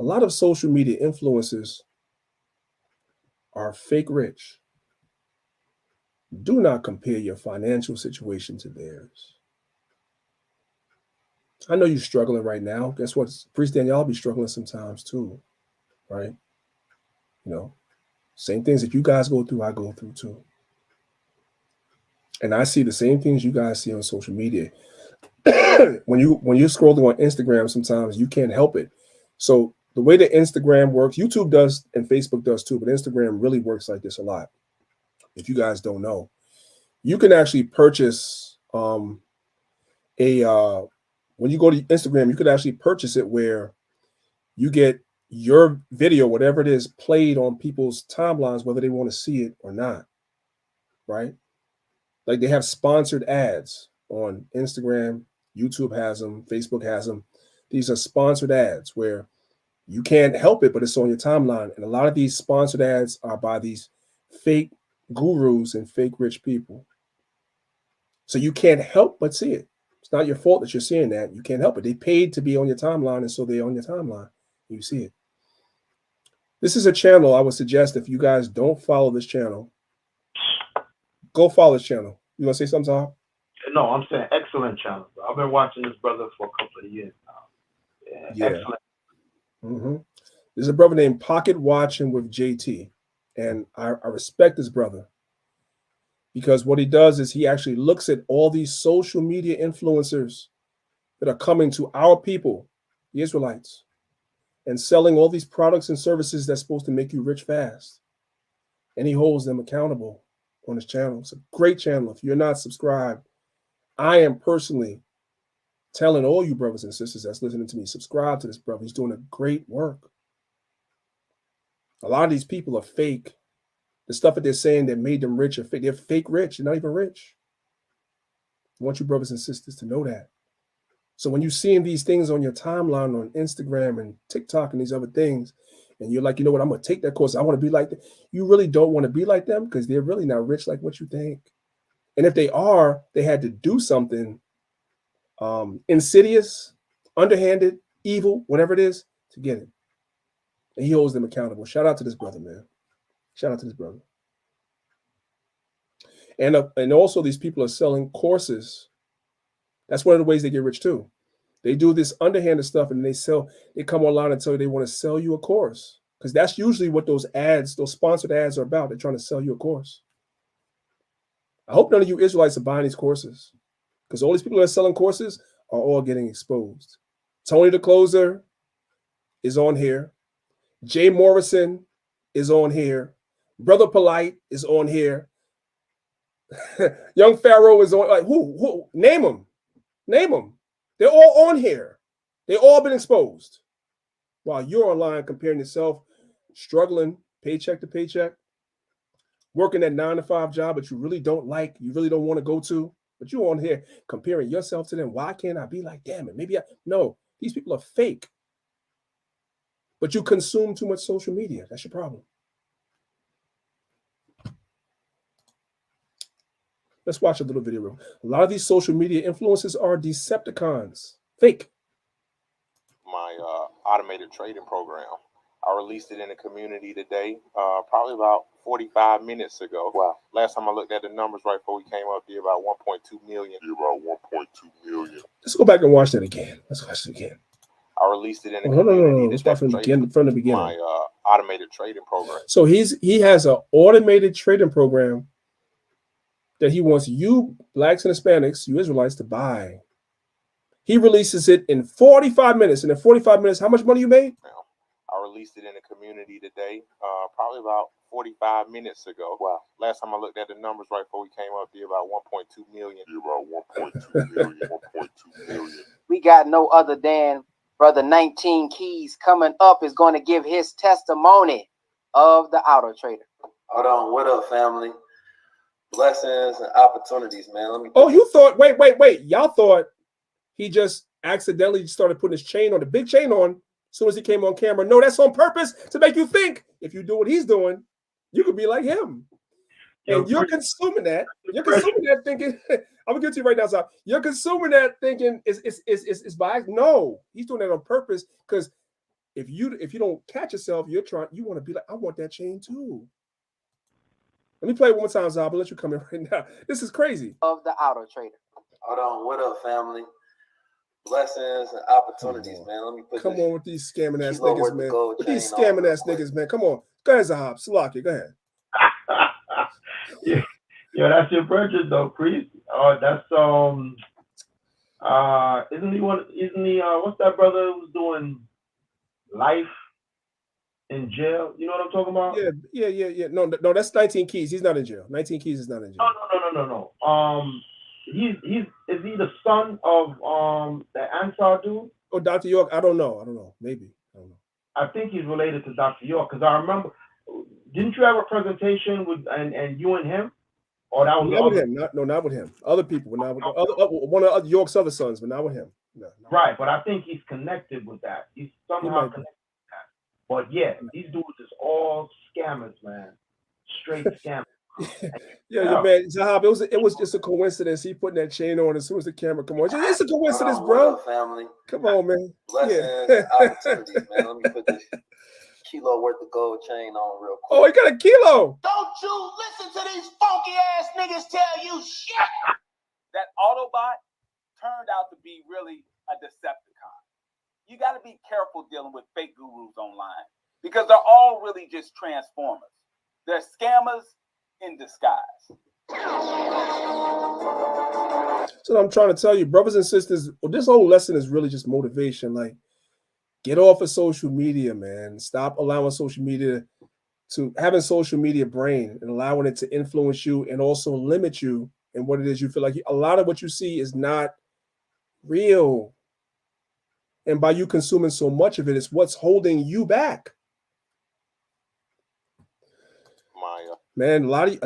a lot of social media influencers are fake rich. Do not compare your financial situation to theirs. I know you're struggling right now. Guess what? Priest Daniel, I'll be struggling sometimes too, right? Same things that you guys go through, I go through too. And I see the same things you guys see on social media. when you're scrolling on Instagram, sometimes you can't help it. So the way that Instagram works, YouTube does and Facebook does too, but Instagram really works like this a lot. If you guys don't know, you can actually purchase when you go to Instagram, you could actually purchase it where you get your video, whatever it is, played on people's timelines, whether they want to see it or not, right? Like they have sponsored ads on Instagram, YouTube has them, Facebook has them. These are sponsored ads where you can't help it, but it's on your timeline. And a lot of these sponsored ads are by these fake gurus and fake rich people. So you can't help but see it. It's not your fault that you're seeing that. You can't help it. They paid to be on your timeline, and so they're on your timeline. You see it. This is a channel I would suggest, if you guys don't follow this channel, go follow this channel. You want to say something, Tom? No, I'm saying excellent channel. I've been watching this brother for a couple of years now. Yeah. Excellent. Mm-hmm. There's a brother named Pocket Watching with JT, and I respect this brother, because what he does is he actually looks at all these social media influencers that are coming to our people, the Israelites, and selling all these products and services that's supposed to make you rich fast. And he holds them accountable on his channel. It's a great channel. If you're not subscribed, I am personally telling all you brothers and sisters that's listening to me, subscribe to this brother. He's doing a great work. A lot of these people are fake. The stuff that they're saying that made them rich are fake. They're fake rich. They're not even rich. I want you brothers and sisters to know that. So when you're seeing these things on your timeline on Instagram and TikTok and these other things, and you're like, you know what, I'm going to take that course. I want to be like that. You really don't want to be like them because they're really not rich like what you think. And if they are, they had to do something insidious, underhanded, evil, whatever it is, to get it. And he holds them accountable. Shout out to this brother, man. Shout out to this brother. And also these people are selling courses. That's one of the ways they get rich too. They do this underhanded stuff and they come online and tell you they want to sell you a course. Because that's usually what those sponsored ads are about. They're trying to sell you a course. I hope none of you Israelites are buying these courses. Because all these people that are selling courses are all getting exposed. Tony the Closer is on here. Jay Morrison is on here. Brother Polite is on here. Young Pharaoh is on. Like who? Name them. Name them. They're all on here. They've all been exposed. While you're online comparing yourself, struggling paycheck to paycheck, working that 9-to-5 job that you really don't like, you really don't want to go to, but you're on here comparing yourself to them. Why can't I be like them? And no, these people are fake. But you consume too much social media. That's your problem. Let's watch a little video. A lot of these social media influencers are Decepticons. Fake. My automated trading program. I released it in the community today, probably about 45 minutes ago. Wow. Last time I looked at the numbers right before we came up, did about 1.2 million. Let's go back and watch that again. Let's watch it again. I released it in the community. No. Let's watch from the beginning. My automated trading program. So he has an automated trading program that he wants you blacks and Hispanics, you Israelites, to buy. He releases it in 45 minutes. And in 45 minutes, how much money you made? I released it in the community today, probably about 45 minutes ago. Wow. Last time I looked at the numbers right before we came up, did about 1.2 million. We got no other than Brother 19 Keys coming up is going to give his testimony of the auto trader. Hold on. What up, family? Blessings and opportunities, man. Let me. Oh, you thought, wait. Y'all thought he just accidentally started putting his chain on, the big chain on, as soon as he came on camera. No, that's on purpose to make you think if you do what he's doing, you could be like him. And you're consuming that. You're consuming that thinking, I'm gonna give it to you right now, Zab. You're consuming that thinking is by no, he's doing that on purpose because if you don't catch yourself, you want to be like, I want that chain too. Let me play it one more time, Zab. I'll let you come in right now. This is crazy. Of the auto trader. Hold on. What up, family? Blessings and opportunities, man. Let me put. Come on with these scamming ass niggas, man. With these scamming ass niggas, man. Come on. Go ahead, Zahab. Salaki, go ahead. Yeah, that's your purchase though, Priest. That's isn't he what's that brother who's doing life in jail? You know what I'm talking about? Yeah. No, that's 19 Keys. He's not in jail. 19 Keys is not in jail. No. Is he the son of the Ansar dude? Oh, Dr. York, I don't know. Maybe. I don't know. I think he's related to Dr. York because I remember. Didn't you have a presentation with and you and him? Or that was not with him. Not with him. Other people, but not with one of York's other sons, but not with him. No. Right, but I think he's connected with that. He's somehow connected with that. But yeah, these dudes is all scammers, man. Straight scammers. Yeah, man, Zahab, it was just a coincidence. He putting that chain on as soon as the camera come on. It's a coincidence, bro. Family. Come on, man. Blessings and opportunities, man. Let me put this kilo worth of gold chain on real quick. Oh, he got a kilo. Don't you listen to these funky ass niggas tell you shit. That Autobot turned out to be really a Decepticon. You got to be careful dealing with fake gurus online because they're all really just transformers. They're scammers in disguise. So I'm trying to tell you, brothers and sisters, this whole lesson is really just motivation. Like, Get off of social media, man. Stop allowing social media to having social media brain and allowing it to influence you and also limit you in what it is you feel like. A lot of what you see is not real. And by you consuming so much of it, it's what's holding you back. Man, a lot of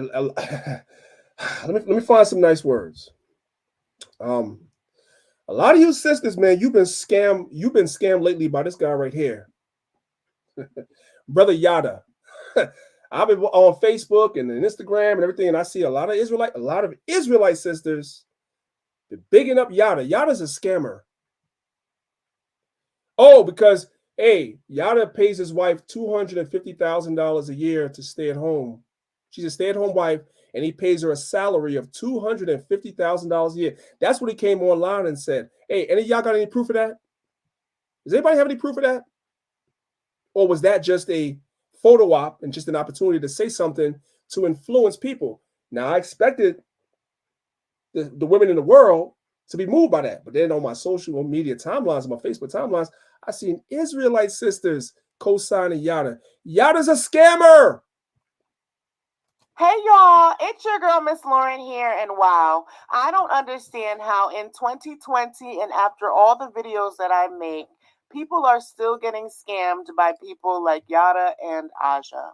let me find some nice words. A lot of you sisters, man, you've been scammed lately by this guy right here. Brother Yada. I've been on Facebook and Instagram and everything, and I see a lot of Israelite sisters bigging up Yada. Yada's a scammer. Oh, because hey, Yada pays his wife $250,000 a year to stay at home. She's a stay-at-home wife, and he pays her a salary of $250,000 a year. That's what he came online and said. Hey, any of y'all got any proof of that? Does anybody have any proof of that? Or was that just a photo op and just an opportunity to say something to influence people? Now, I expected the women in the world to be moved by that. But then on my social media timelines, my Facebook timelines, I seen Israelite sisters co-signing Yada. Yada's a scammer. Hey y'all, it's your girl Miss Lauren here, and wow, I don't understand how in 2020 and after all the videos that I make, people are still getting scammed by people like Yada and Aja.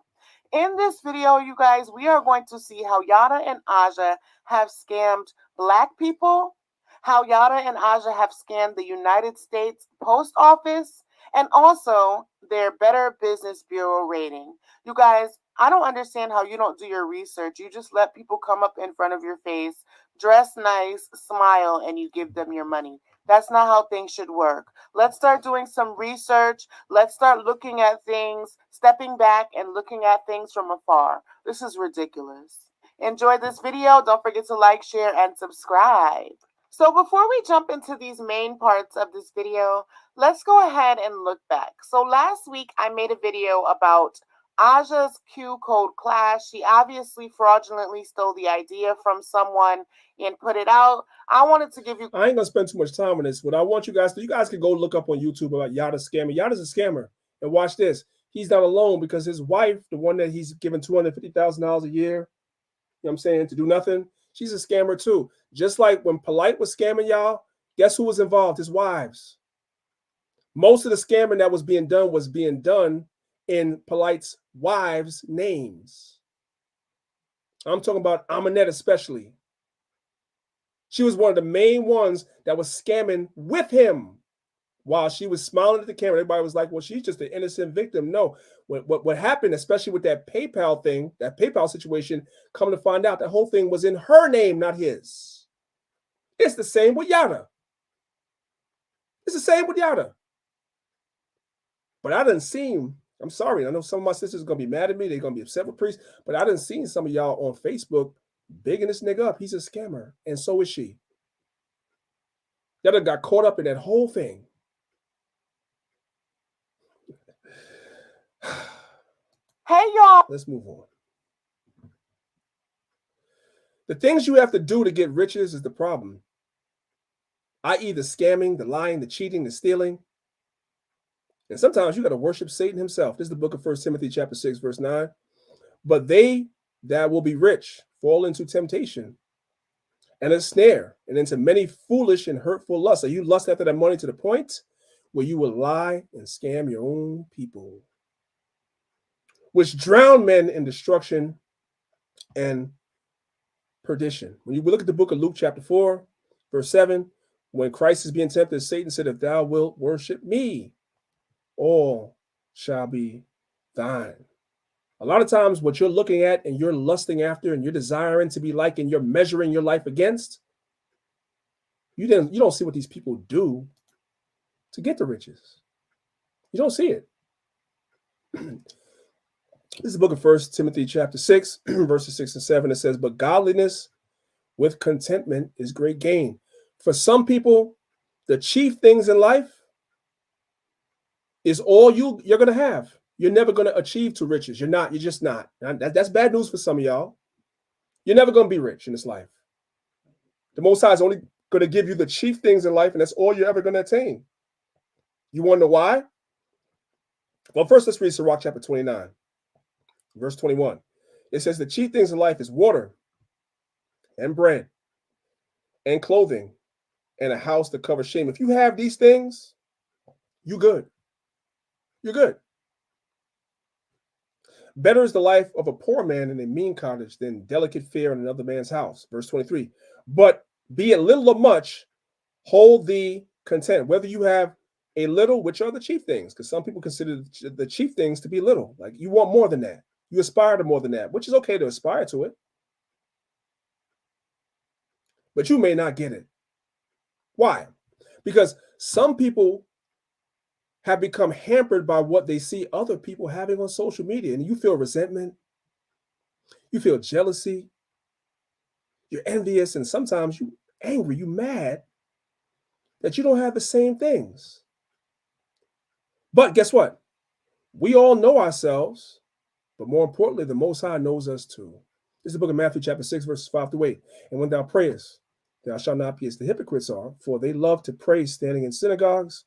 In this video, you guys, we are going to see how Yada and Aja have scammed Black people, how Yada and Aja have scammed the United States Post Office, and also their Better Business Bureau rating. You guys, I don't understand how you don't do your research. You just let people come up in front of your face, dress nice, smile, and you give them your money. That's not how things should work. Let's start doing some research. Let's start looking at things, stepping back and looking at things from afar. This is ridiculous. Enjoy this video. Don't forget to like, share, and subscribe. So before we jump into these main parts of this video, let's go ahead and look back. So last week I made a video about Aja's Q code class. She obviously fraudulently stole the idea from someone and put it out. I wanted to give you... I ain't gonna spend too much time on this. What I want you guys to, you guys can go look up on YouTube about Yada scammer. Yada's a scammer. And watch this. He's not alone because his wife, the one that he's given $250,000 a year, you know what I'm saying, to do nothing, she's a scammer too. Just like when Polite was scamming y'all, guess who was involved? His wives. Most of the scamming that was being done in Polite's wives' names. I'm talking about Amanette especially. She was one of the main ones that was scamming with him while she was smiling at the camera. Everybody was like, well, she's just an innocent victim. No, what happened, especially with that PayPal thing, that PayPal situation, coming to find out that whole thing was in her name, not his. It's the same with Yada. It's the same with Yada. But I didn't see him. I'm sorry. I know some of my sisters are going to be mad at me. They're going to be upset with Priest. But I didn't see some of y'all on Facebook bigging this nigga up. He's a scammer. And so is she. Y'all got caught up in that whole thing. Hey, y'all. Let's move on. The things you have to do to get riches is the problem. I.e. the scamming, the lying, the cheating, the stealing. And sometimes you got to worship Satan himself. This is the book of 1 Timothy chapter 6, verse 9. But they that will be rich fall into temptation and a snare and into many foolish and hurtful lusts. So you lust after that money to the point where you will lie and scam your own people, which drown men in destruction and perdition. When you look at the book of Luke chapter 4, verse 7, when Christ is being tempted, Satan said, if thou wilt worship me, all shall be thine. A lot of times what you're looking at and you're lusting after and you're desiring to be like and you're measuring your life against, you don't see what these people do to get the riches. You don't see it. This is the book of 1 Timothy chapter 6, verses 6 and 7. It says, but godliness with contentment is great gain. For some people, the chief things in life is all you're going to have. You're never going to achieve to riches. You're not. You're just not. That's bad news for some of y'all. You're never going to be rich in this life. The Most High is only going to give you the chief things in life, and that's all you're ever going to attain. You want to know why? Well, first let's read Sirach chapter 29, verse 21. It says, the chief things in life is water and bread and clothing and a house to cover shame. If you have these things, you good. You're good. Better is the life of a poor man in a mean cottage than delicate fare in another man's house. Verse 23. But be it little or much, hold thee content. Whether you have a little, which are the chief things, because some people consider the chief things to be little. Like you want more than that. You aspire to more than that, which is okay to aspire to it. But you may not get it. Why? Because some people have become hampered by what they see other people having on social media. And you feel resentment, you feel jealousy, you're envious, and sometimes you're angry, you're mad that you don't have the same things. But guess what? We all know ourselves, but more importantly, the Most High knows us too. This is the book of Matthew chapter 6, verses 5 through 8. And when thou prayest, thou shalt not be as the hypocrites are, for they love to pray standing in synagogues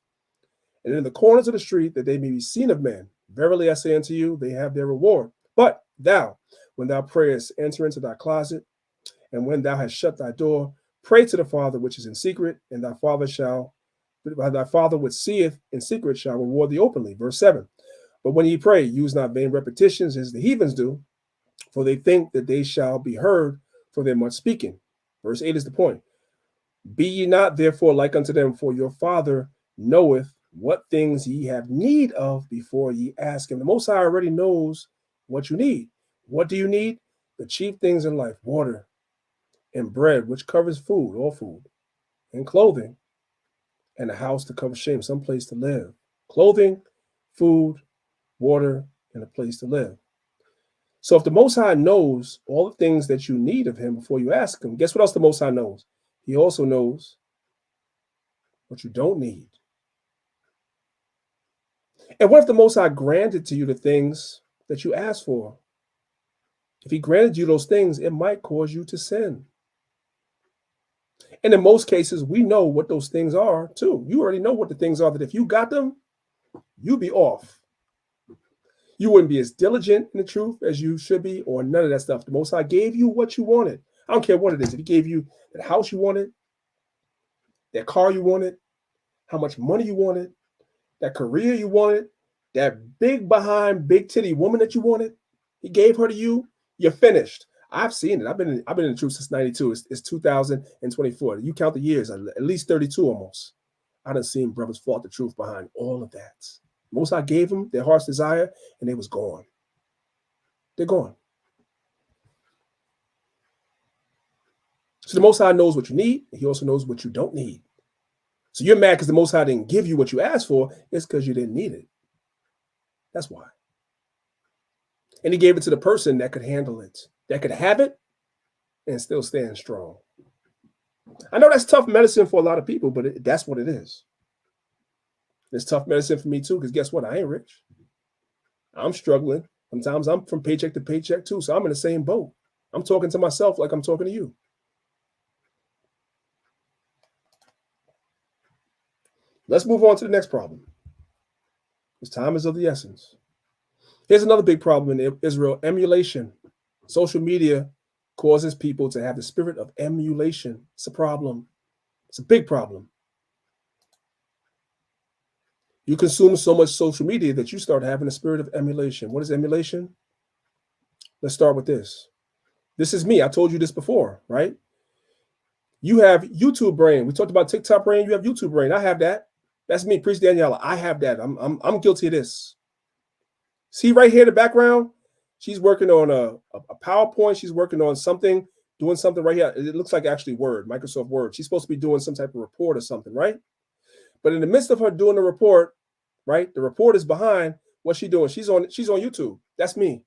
and in the corners of the street, that they may be seen of men. Verily I say unto you, they have their reward. But thou, when thou prayest, enter into thy closet, and when thou hast shut thy door, pray to the Father which is in secret, and thy Father which seeth in secret shall reward thee openly. Verse 7. But when ye pray, use not vain repetitions as the heathens do, for they think that they shall be heard for their much speaking. Verse 8 is the point. Be ye not therefore like unto them, for your Father knoweth what things ye have need of before ye ask him. The Most High already knows what you need. What do you need? The chief things in life, water and bread, which covers food, all food, and clothing, and a house to cover shame, some place to live. Clothing, food, water, and a place to live. So if the Most High knows all the things that you need of him before you ask him, guess what else the Most High knows? He also knows what you don't need. And what if the Most High granted to you the things that you asked for? If he granted you those things, it might cause you to sin. And in most cases, we know what those things are too. You already know what the things are that if you got them, you'd be off. You wouldn't be as diligent in the truth as you should be, or none of that stuff. The Most High gave you what you wanted. I don't care what it is. If he gave you the house you wanted, that car you wanted, how much money you wanted, that career you wanted, that big behind, big titty woman that you wanted, he gave her to you, you're finished. I've seen it. I've been in the truth since 92. It's 2024. You count the years, at least 32 almost. I done seen brothers fought the truth behind all of that. Most I gave them their heart's desire, and they was gone. They're gone. So the Most High knows what you need. He also knows what you don't need. So you're mad because the Most High didn't give you what you asked for. It's because you didn't need it. That's why. And he gave it to the person that could handle it, that could have it and still stand strong. I know that's tough medicine for a lot of people, but that's what it is. It's tough medicine for me too, because guess what? I ain't rich. I'm struggling. Sometimes I'm from paycheck to paycheck too, so I'm in the same boat. I'm talking to myself like I'm talking to you. Let's move on to the next problem. Because time is of the essence. Here's another big problem in Israel: emulation. Social media causes people to have the spirit of emulation. It's a problem. It's a big problem. You consume so much social media that you start having a spirit of emulation. What is emulation? Let's start with this. This is me. I told you this before, right? You have YouTube brain. We talked about TikTok brain. You have YouTube brain. I have that. That's me, Priest Daniela. I have that. I'm guilty of this. See right here in the background? She's working on a PowerPoint. She's working on something, doing something right here. It looks like actually Word, Microsoft Word. She's supposed to be doing some type of report or something, right? But in the midst of her doing the report, right? The report is behind. What's she doing? She's on YouTube. That's me.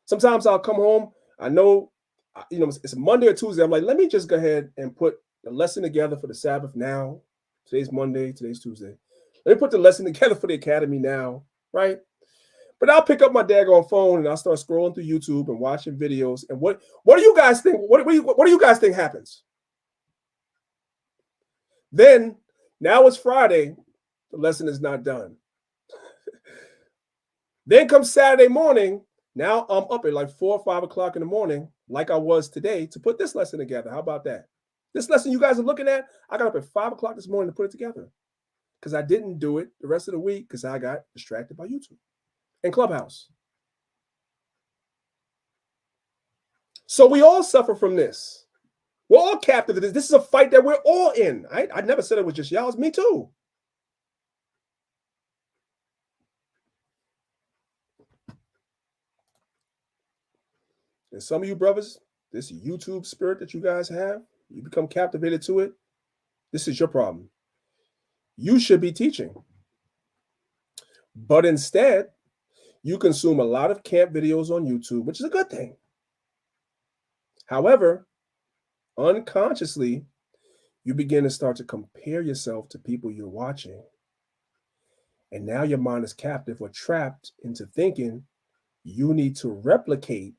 Sometimes I'll come home. I know, it's a Monday or Tuesday. I'm like, let me just go ahead and put the lesson together for the Sabbath now. Today's Monday. Today's Tuesday. Let me put the lesson together for the academy now, right? But I'll pick up my daggone phone and I'll start scrolling through YouTube and watching videos. And what do you guys think? What do you guys think happens? Then now it's Friday. The lesson is not done. Then comes Saturday morning. Now I'm up at like 4 or 5 o'clock in the morning, like I was today, to put this lesson together. How about that? This lesson you guys are looking at, I got up at 5 o'clock this morning to put it together because I didn't do it the rest of the week because I got distracted by YouTube and Clubhouse. So we all suffer from this. We're all captive to this. This is a fight that we're all in. I never said it was just y'all. It's me too. And some of you brothers, this YouTube spirit that you guys have, you become captivated to it. This is your problem. You should be teaching. But instead, you consume a lot of camp videos on YouTube, which is a good thing. However, unconsciously, you begin to start to compare yourself to people you're watching. And now your mind is captive or trapped into thinking you need to replicate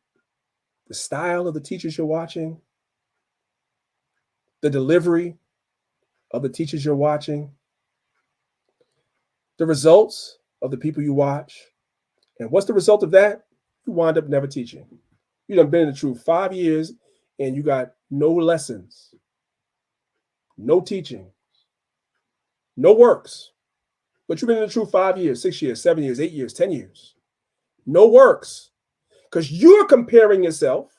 the style of the teachers you're watching, the delivery of the teachers you're watching, the results of the people you watch. And what's the result of that? You wind up never teaching. You done been in the truth 5 years and you got no lessons, no teaching, no works. But you've been in the truth 5 years, 6 years, 7 years, 8 years, 10 years. No works. Because you're comparing yourself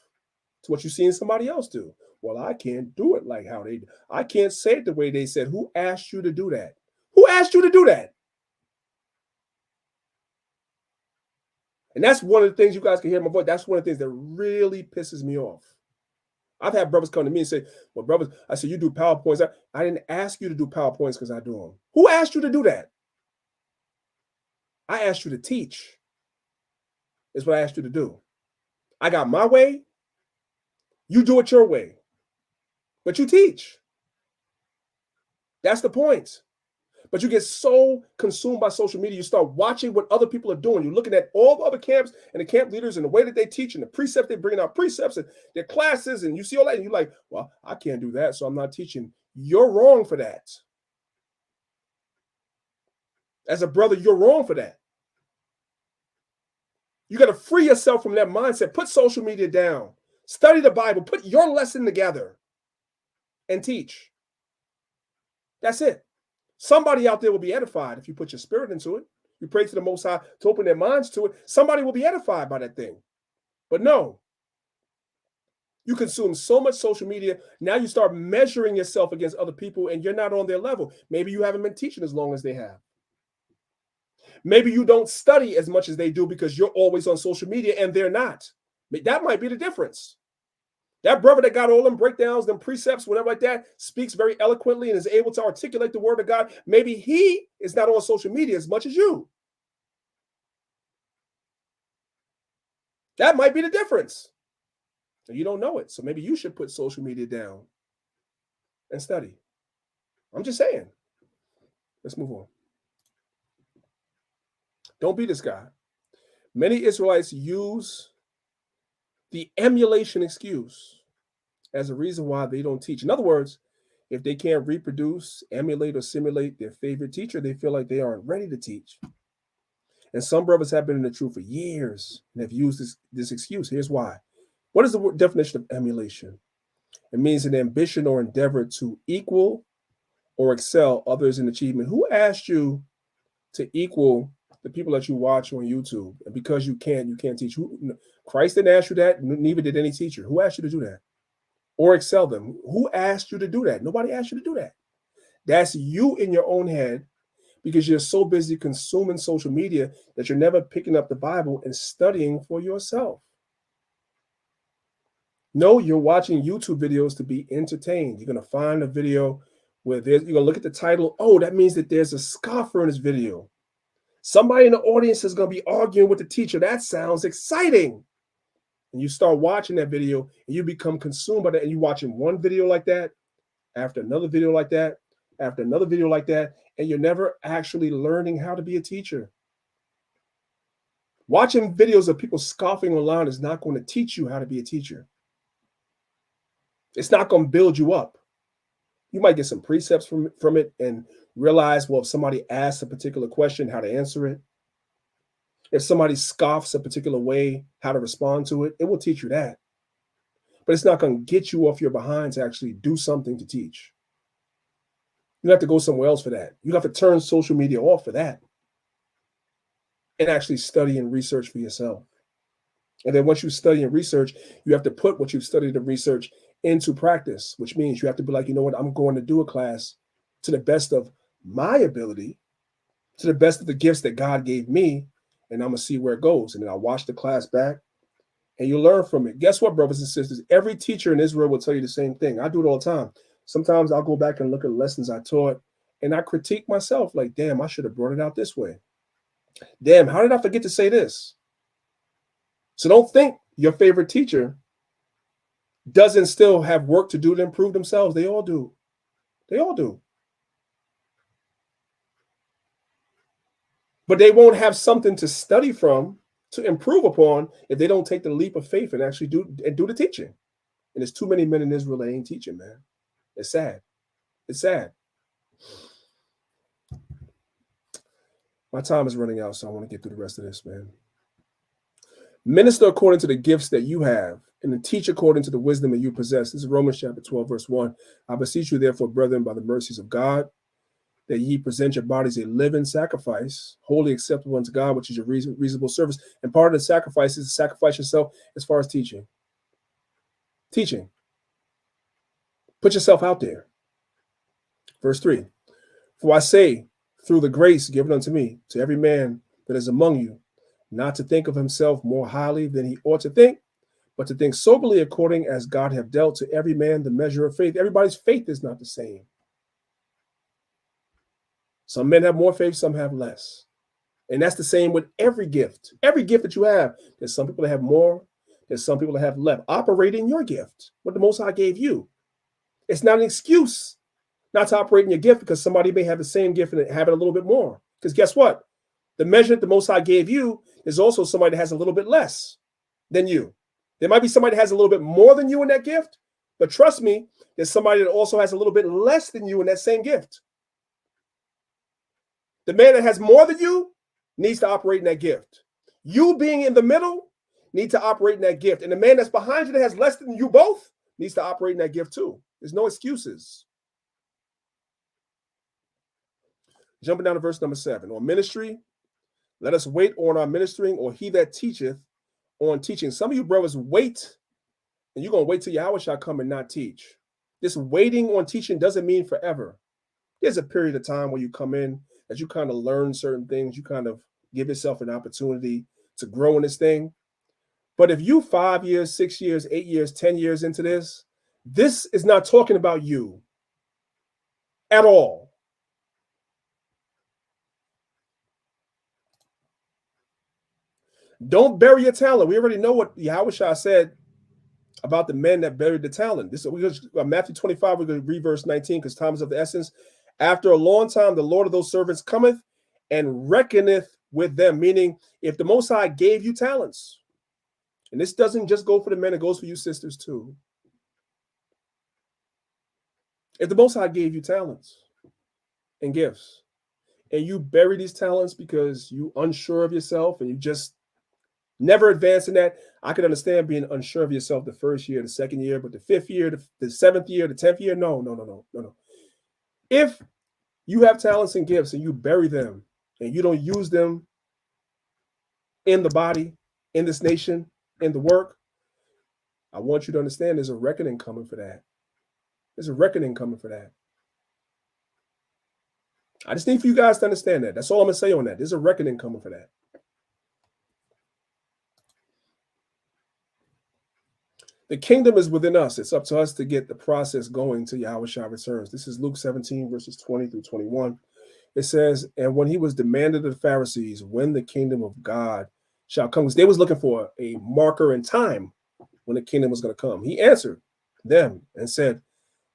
to what you see in somebody else do. Well, I can't do it like how they do. I can't say it the way they said. Who asked you to do that? Who asked you to do that? And that's one of the things you guys can hear my voice. That's one of the things that really pisses me off. I've had brothers come to me and say, well, brothers, I said, you do PowerPoints. I didn't ask you to do PowerPoints because I do them. Who asked you to do that? I asked you to teach. Is what I asked you to do. I got my way. You do it your way. But you teach. That's the point. But you get so consumed by social media, you start watching what other people are doing. You're looking at all the other camps and the camp leaders and the way that they teach and the precepts, they bring out precepts and their classes, and you see all that, and you're like, well, I can't do that, so I'm not teaching. You're wrong for that. As a brother, you're wrong for that. You got to free yourself from that mindset. Put social media down. Study the Bible. Put your lesson together and teach. That's it. Somebody out there will be edified if you put your spirit into it. You pray to the Most High to open their minds to it. Somebody will be edified by that thing. But no, you consume so much social media. Now you start measuring yourself against other people and you're not on their level. Maybe you haven't been teaching as long as they have. Maybe you don't study as much as they do because you're always on social media and they're not. That might be the difference. That brother that got all them breakdowns, them precepts, whatever like that, speaks very eloquently and is able to articulate the word of God. Maybe he is not on social media as much as you. That might be the difference. And you don't know it. So maybe you should put social media down and study. I'm just saying. Let's move on. Don't be this guy. Many Israelites use the emulation excuse as a reason why they don't teach. In other words, if they can't reproduce, emulate, or simulate their favorite teacher, they feel like they aren't ready to teach. And some brothers have been in the truth for years and have used this excuse. Here's why. What is the definition of emulation? It means an ambition or endeavor to equal or excel others in achievement. Who asked you to equal the people that you watch on YouTube? And because you can't teach. Christ didn't ask you that, neither did any teacher. Who asked you to do that? Or excel them? Who asked you to do that? Nobody asked you to do that. That's you in your own head because you're so busy consuming social media that you're never picking up the Bible and studying for yourself. No, you're watching YouTube videos to be entertained. You're going to find a video where you're going to look at the title. Oh, that means that there's a scoffer in this video. Somebody in the audience is going to be arguing with the teacher. That sounds exciting. And you start watching that video and you become consumed by that. And you're watching one video like that, after another video like that, after another video like that. And you're never actually learning how to be a teacher. Watching videos of people scoffing online is not going to teach you how to be a teacher. It's not going to build you up. You might get some precepts from it and realize, well, if somebody asks a particular question, how to answer it. If somebody scoffs a particular way, how to respond to it, it will teach you that. But it's not going to get you off your behind to actually do something to teach. You have to go somewhere else for that. You have to turn social media off for that and actually study and research for yourself. And then once you study and research, you have to put what you've studied and research into practice, which means you have to be like, you know what, I'm going to do a class to the best of my ability, to the best of the gifts that God gave me, and I'm going to see where it goes. And then I'll watch the class back, and you learn from it. Guess what, brothers and sisters? Every teacher in Israel will tell you the same thing. I do it all the time. Sometimes I'll go back and look at lessons I taught, and I critique myself like, damn, I should have brought it out this way. Damn, how did I forget to say this? So don't think your favorite teacher doesn't still have work to do to improve themselves. They all do. They all do. But they won't have something to study from, to improve upon, if they don't take the leap of faith and actually do the teaching. And there's too many men in Israel that ain't teaching, man. It's sad. It's sad. My time is running out, so I want to get through the rest of this, man. Minister according to the gifts that you have, and then teach according to the wisdom that you possess. This is Romans chapter 12, verse 1. I beseech you, therefore, brethren, by the mercies of God, that ye present your bodies a living sacrifice, wholly acceptable unto God, which is your reasonable service. And part of the sacrifice is to sacrifice yourself as far as teaching. Teaching. Put yourself out there. Verse 3. For I say, through the grace given unto me, to every man that is among you, not to think of himself more highly than he ought to think, but to think soberly according as God hath dealt to every man the measure of faith. Everybody's faith is not the same. Some men have more faith, some have less. And that's the same with every gift. Every gift that you have, there's some people that have more, there's some people that have less. Operate in your gift, what the Most High gave you. It's not an excuse not to operate in your gift, because somebody may have the same gift and have it a little bit more. Because guess what? The measure that the Most High gave you is also somebody that has a little bit less than you. There might be somebody that has a little bit more than you in that gift, but trust me, there's somebody that also has a little bit less than you in that same gift. The man that has more than you needs to operate in that gift. You being in the middle need to operate in that gift. And the man that's behind you that has less than you both needs to operate in that gift too. There's no excuses. Jumping down to verse number 7. On ministry, let us wait on our ministering, or he that teacheth on teaching. Some of you brothers wait, and you're going to wait till Yahweh shall come and not teach. This waiting on teaching doesn't mean forever. There's a period of time where you come in, as you kind of learn certain things, you kind of give yourself an opportunity to grow in this thing. But if you 5 years, 6 years, 8 years, 10 years into this, this is not talking about you at all. Don't bury your talent. We already know what Yahushua said about the men that buried the talent. This is Matthew 25. We're going to read verse 19 because time is of the essence. After a long time, the Lord of those servants cometh and reckoneth with them. Meaning, if the Most High gave you talents, and this doesn't just go for the men, it goes for you sisters too. If the Most High gave you talents and gifts, and you bury these talents because you unsure of yourself and you just never advance in that, I can understand being unsure of yourself the first year, the second year, but the 5th year, the 7th year, the 10th year, no. If you have talents and gifts and you bury them and you don't use them in the body, in this nation, in the work, I want you to understand there's a reckoning coming for that. There's a reckoning coming for that. I just need for you guys to understand that. That's all I'm going to say on that. There's a reckoning coming for that. The kingdom is within us. It's up to us to get the process going till Yahushua returns. This is Luke 17, verses 20 through 21. It says, and when he was demanded of the Pharisees, when the kingdom of God shall come, because they was looking for a marker in time when the kingdom was going to come. He answered them and said,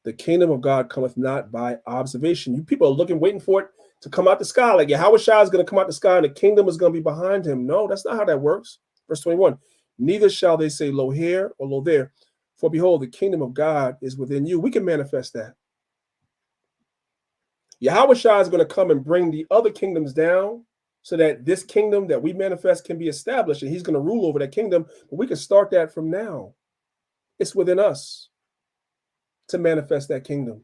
the kingdom of God cometh not by observation. You people are looking, waiting for it to come out the sky. Like Yahushua is going to come out the sky and the kingdom is going to be behind him. No, that's not how that works. Verse 21. Neither shall they say, lo here or lo there. For behold, the kingdom of God is within you. We can manifest that. Yahushua is going to come and bring the other kingdoms down so that this kingdom that we manifest can be established, and he's going to rule over that kingdom. But we can start that from now. It's within us to manifest that kingdom.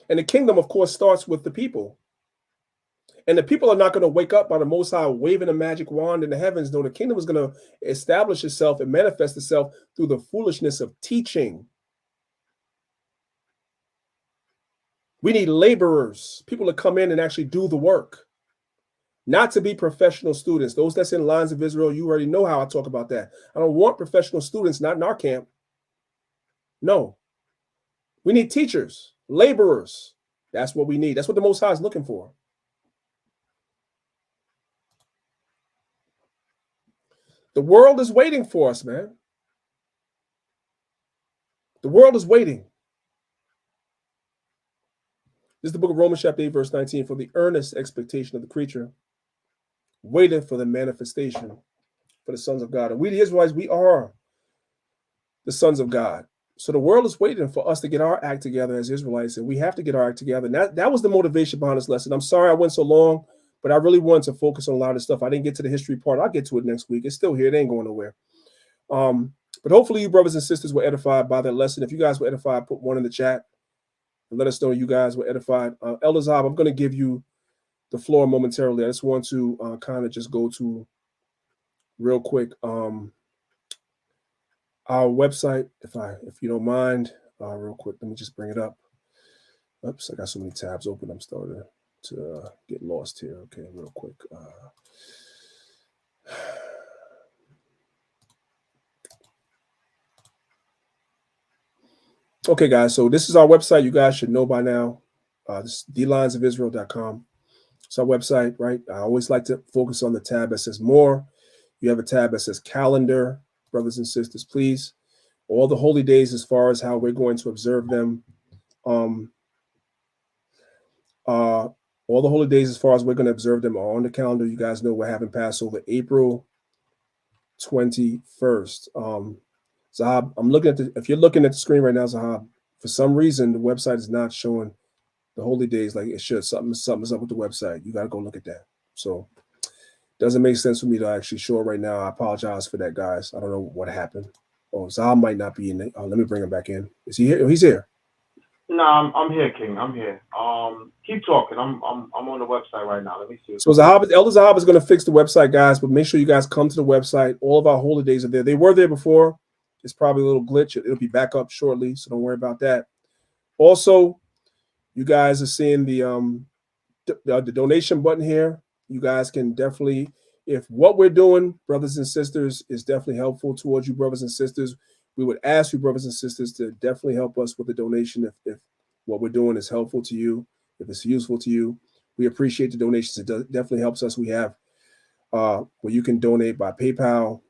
And the kingdom, of course, starts with the people. And the people are not going to wake up by the Most High waving a magic wand in the heavens. No, the kingdom is going to establish itself and manifest itself through the foolishness of teaching. We need laborers, people to come in and actually do the work, not to be professional students. Those that's in Lines of Israel, you already know how I talk about that. I don't want professional students, not in our camp. No. We need teachers, laborers. That's what we need. That's what the Most High is looking for. The world is waiting for us, man. The world is waiting. This is the book of Romans chapter 8, verse 19. For the earnest expectation of the creature, waiting for the manifestation for the sons of God. And we, the Israelites, we are the sons of God. So the world is waiting for us to get our act together as Israelites, and we have to get our act together. And that was the motivation behind this lesson. I'm sorry I went so long, but I really wanted to focus on a lot of stuff. I didn't get to the history part. I'll get to it next week. It's still here. It ain't going nowhere. But hopefully you brothers and sisters were edified by that lesson. If you guys were edified, put one in the chat and let us know you guys were edified. Elder Zab, I'm going to give you the floor momentarily. I just want to kind of just go to real quick our website, if you don't mind, real quick. Let me just bring it up. Oops, I got so many tabs open. I'm starting to get lost here. Okay, real quick. Okay, guys, so this is our website. You guys should know by now. This is thelinesofisrael.com. It's our website, right? I always like to focus on the tab that says more. You have a tab that says calendar, brothers and sisters, please. All the holy days as far as how we're going to observe them. All the holy days as far as we're going to observe them are on the calendar. You guys know we're having Passover April 21st. Zahab, I'm looking at if you're looking at the screen right now, Zahab, for some reason the website is not showing the holy days like it should. Something's up with the website. You got to go look at that. So doesn't make sense for me to actually show it right now. I apologize for that, guys. I don't know what happened. Oh, Zahab might not be in it. Let me bring him back in. Is he here? Oh, he's here. No, I'm here, King. I'm here. Keep talking. I'm on the website right now. Let me see. So Elder Zahab is going to fix the website, guys, but make sure you guys come to the website. All of our holy days are there. They were there before. It's probably a little glitch. It'll be back up shortly, so don't worry about that. Also, you guys are seeing the donation button here. You guys can definitely, if what we're doing, brothers and sisters, is definitely helpful towards you, brothers and sisters, we would ask you, brothers and sisters, to definitely help us with the donation if what we're doing is helpful to you, if it's useful to you. We appreciate the donations. It definitely helps us. We have where you can donate by PayPal.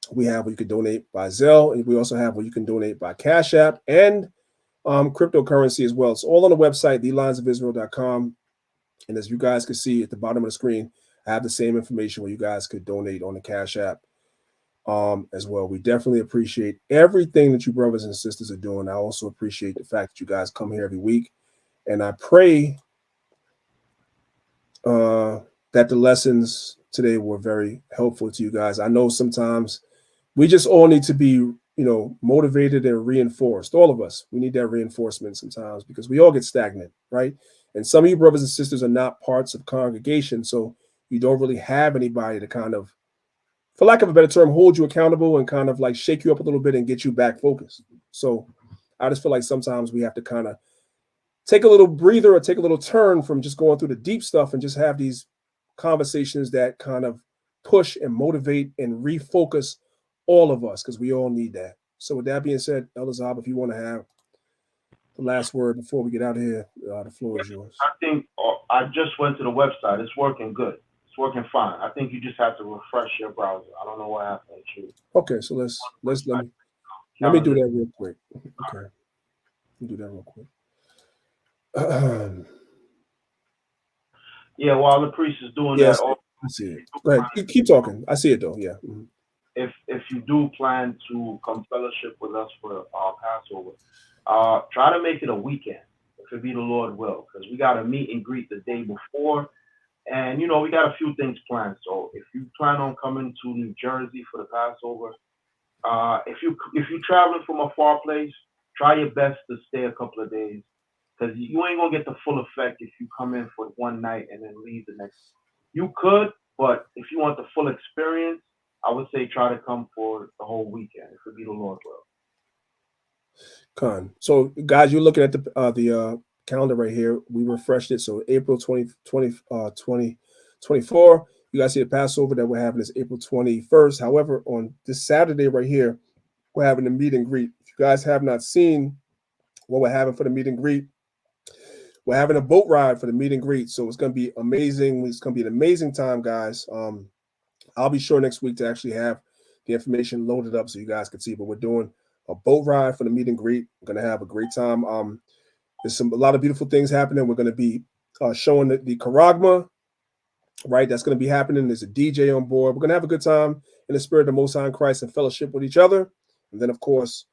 We have where you can donate by Zelle. And we also have where you can donate by Cash App and cryptocurrency as well. It's all on the website, thelinesofisrael.com. And as you guys can see at the bottom of the screen, I have the same information where you guys could donate on the Cash App as well. We definitely appreciate everything that you brothers and sisters are doing. I also appreciate the fact that you guys come here every week. And I pray that the lessons today were very helpful to you guys. I know sometimes we just all need to be, motivated and reinforced. All of us, we need that reinforcement sometimes because we all get stagnant, right? And some of you brothers and sisters are not parts of congregation, so you don't really have anybody to kind of, for lack of a better term, hold you accountable and kind of like shake you up a little bit and get you back focused. So I just feel like sometimes we have to kind of take a little breather or take a little turn from just going through the deep stuff and just have these conversations that kind of push and motivate and refocus all of us, because we all need that. So with that being said, Elder Zab, if you want to have the last word before we get out of here, the floor is yours. I think I just went to the website. It's working good. It's working fine. I think you just have to refresh your browser. I don't know what happened. Okay, so let me do that real quick. Okay, let me do that real quick. Yeah, while the priest is doing that, I see it. Go ahead. You keep talking. I see it though. Yeah. Mm-hmm. If you do plan to come fellowship with us for our Passover, try to make it a weekend, if it be the Lord will, because we got to meet and greet the day before, And, you know, we got a few things planned. So if you plan on coming to New Jersey for the Passover, if you're traveling from a far place, try your best to stay a couple of days, because you ain't going to get the full effect if you come in for one night and then leave the next. You could, but if you want the full experience, I would say try to come for the whole weekend, if it be the Lord's will. Con. So, guys, you're looking at the calendar right here. We refreshed it. So, April 2024. You guys see the Passover that we're having is April 21st. However, on this Saturday right here, we're having a meet and greet. If you guys have not seen what we're having for the meet and greet, we're having a boat ride for the meet and greet. So, it's going to be amazing. It's going to be an amazing time, guys. I'll be sure next week to actually have the information loaded up so you guys can see. But we're doing a boat ride for the meet and greet. We're going to have a great time. There's a lot of beautiful things happening. We're going to be showing the Charagma, right? That's going to be happening. There's a DJ on board. We're going to have a good time in the spirit of the Most High in Christ and fellowship with each other. And then, of course,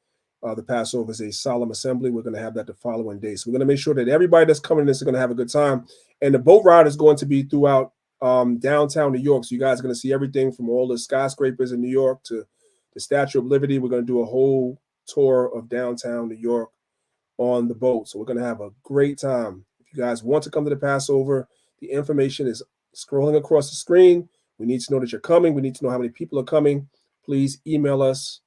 the Passover is a solemn assembly. We're going to have that the following day. So we're going to make sure that everybody that's coming in is going to have a good time. And the boat ride is going to be throughout downtown New York. So you guys are going to see everything from all the skyscrapers in New York to the Statue of Liberty. We're going to do a whole tour of downtown New York on the boat. So we're going to have a great time. If you guys want to come to the Passover, the information is scrolling across the screen. We need to know that you're coming. We need to know how many people are coming. Please email us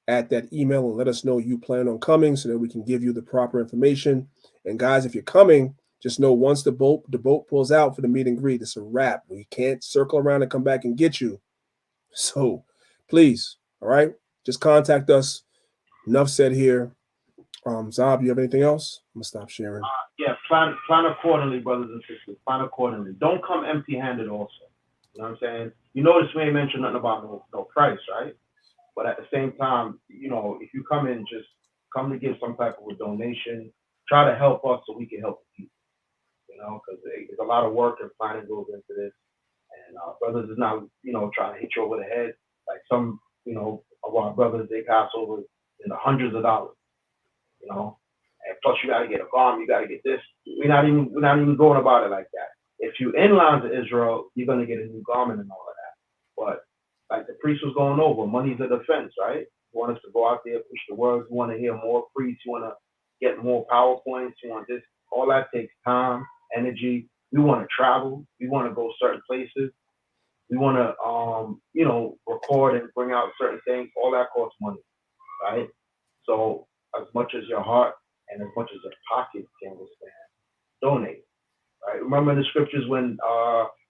at that email and let us know you plan on coming so that we can give you the proper information. And guys, if you're coming, just know once the boat pulls out for the meet and greet, it's a wrap. We can't circle around and come back and get you. So please, all right, just contact us. Enough said here. Zab, you have anything else? I'm gonna stop sharing. Yeah, plan accordingly, brothers and sisters. Plan accordingly. Don't come empty-handed also. You know what I'm saying? You notice we ain't mentioned nothing about no price, right? But at the same time, you know, if you come in, just come to give some type of a donation. Try to help us so we can help the people. You know, because there's a lot of work and planning goes into this. And brothers is not, you know, trying to hit you over the head. Like some, you know, of our brothers, they pass over in the hundreds of dollars. You know, and plus you got to get a farm, you got to get this. We're not even going about it like that. If you in line to Israel, you're gonna get a new garment and all of that. But like the priest was going over, money's a defense, right? You want us to go out there, push the word. You want to hear more priests. You want to get more PowerPoints. You want this. All that takes time, energy. We want to travel. We want to go certain places. We want to, you know, record and bring out certain things. All that costs money, right? So as much as your heart and as much as your pocket can withstand, donate, right? Remember in the scriptures when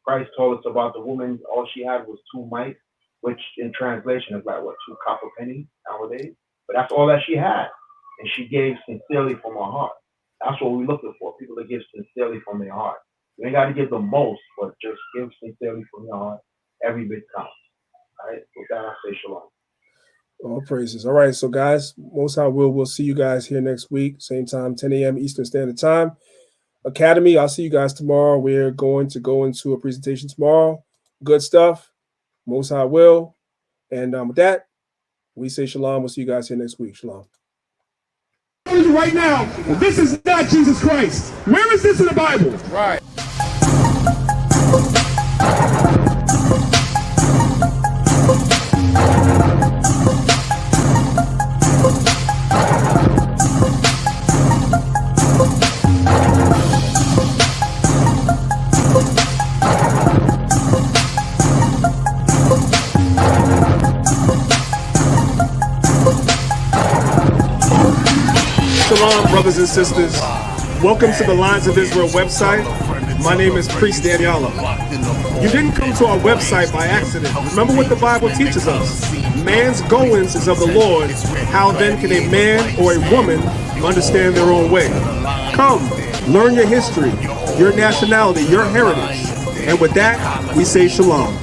Christ told us about the woman, all she had was 2 mites, which in translation is like, what, 2 copper pennies nowadays? But that's all that she had. And she gave sincerely from her heart. That's what we're looking for, people that give sincerely from their heart. You ain't got to give the most, but just give sincerely from your heart. Every bit counts. All right? With that, I say shalom. All praises. All right, so guys, Most High we'll see you guys here next week, same time, 10 a.m. Eastern Standard Time. Academy, I'll see you guys tomorrow. We're going to go into a presentation tomorrow. Good stuff. Most High will. And with that, we say shalom. We'll see you guys here next week. Shalom. Right now, this is not Jesus Christ. Where is this in the Bible? Right. Shalom, brothers and sisters. Welcome to the Lines of Israel website. My name is Priest Daniela. You didn't come to our website by accident. Remember what the Bible teaches us. Man's goings is of the Lord. How then can a man or a woman understand their own way? Come, learn your history, your nationality, your heritage. And with that, we say shalom.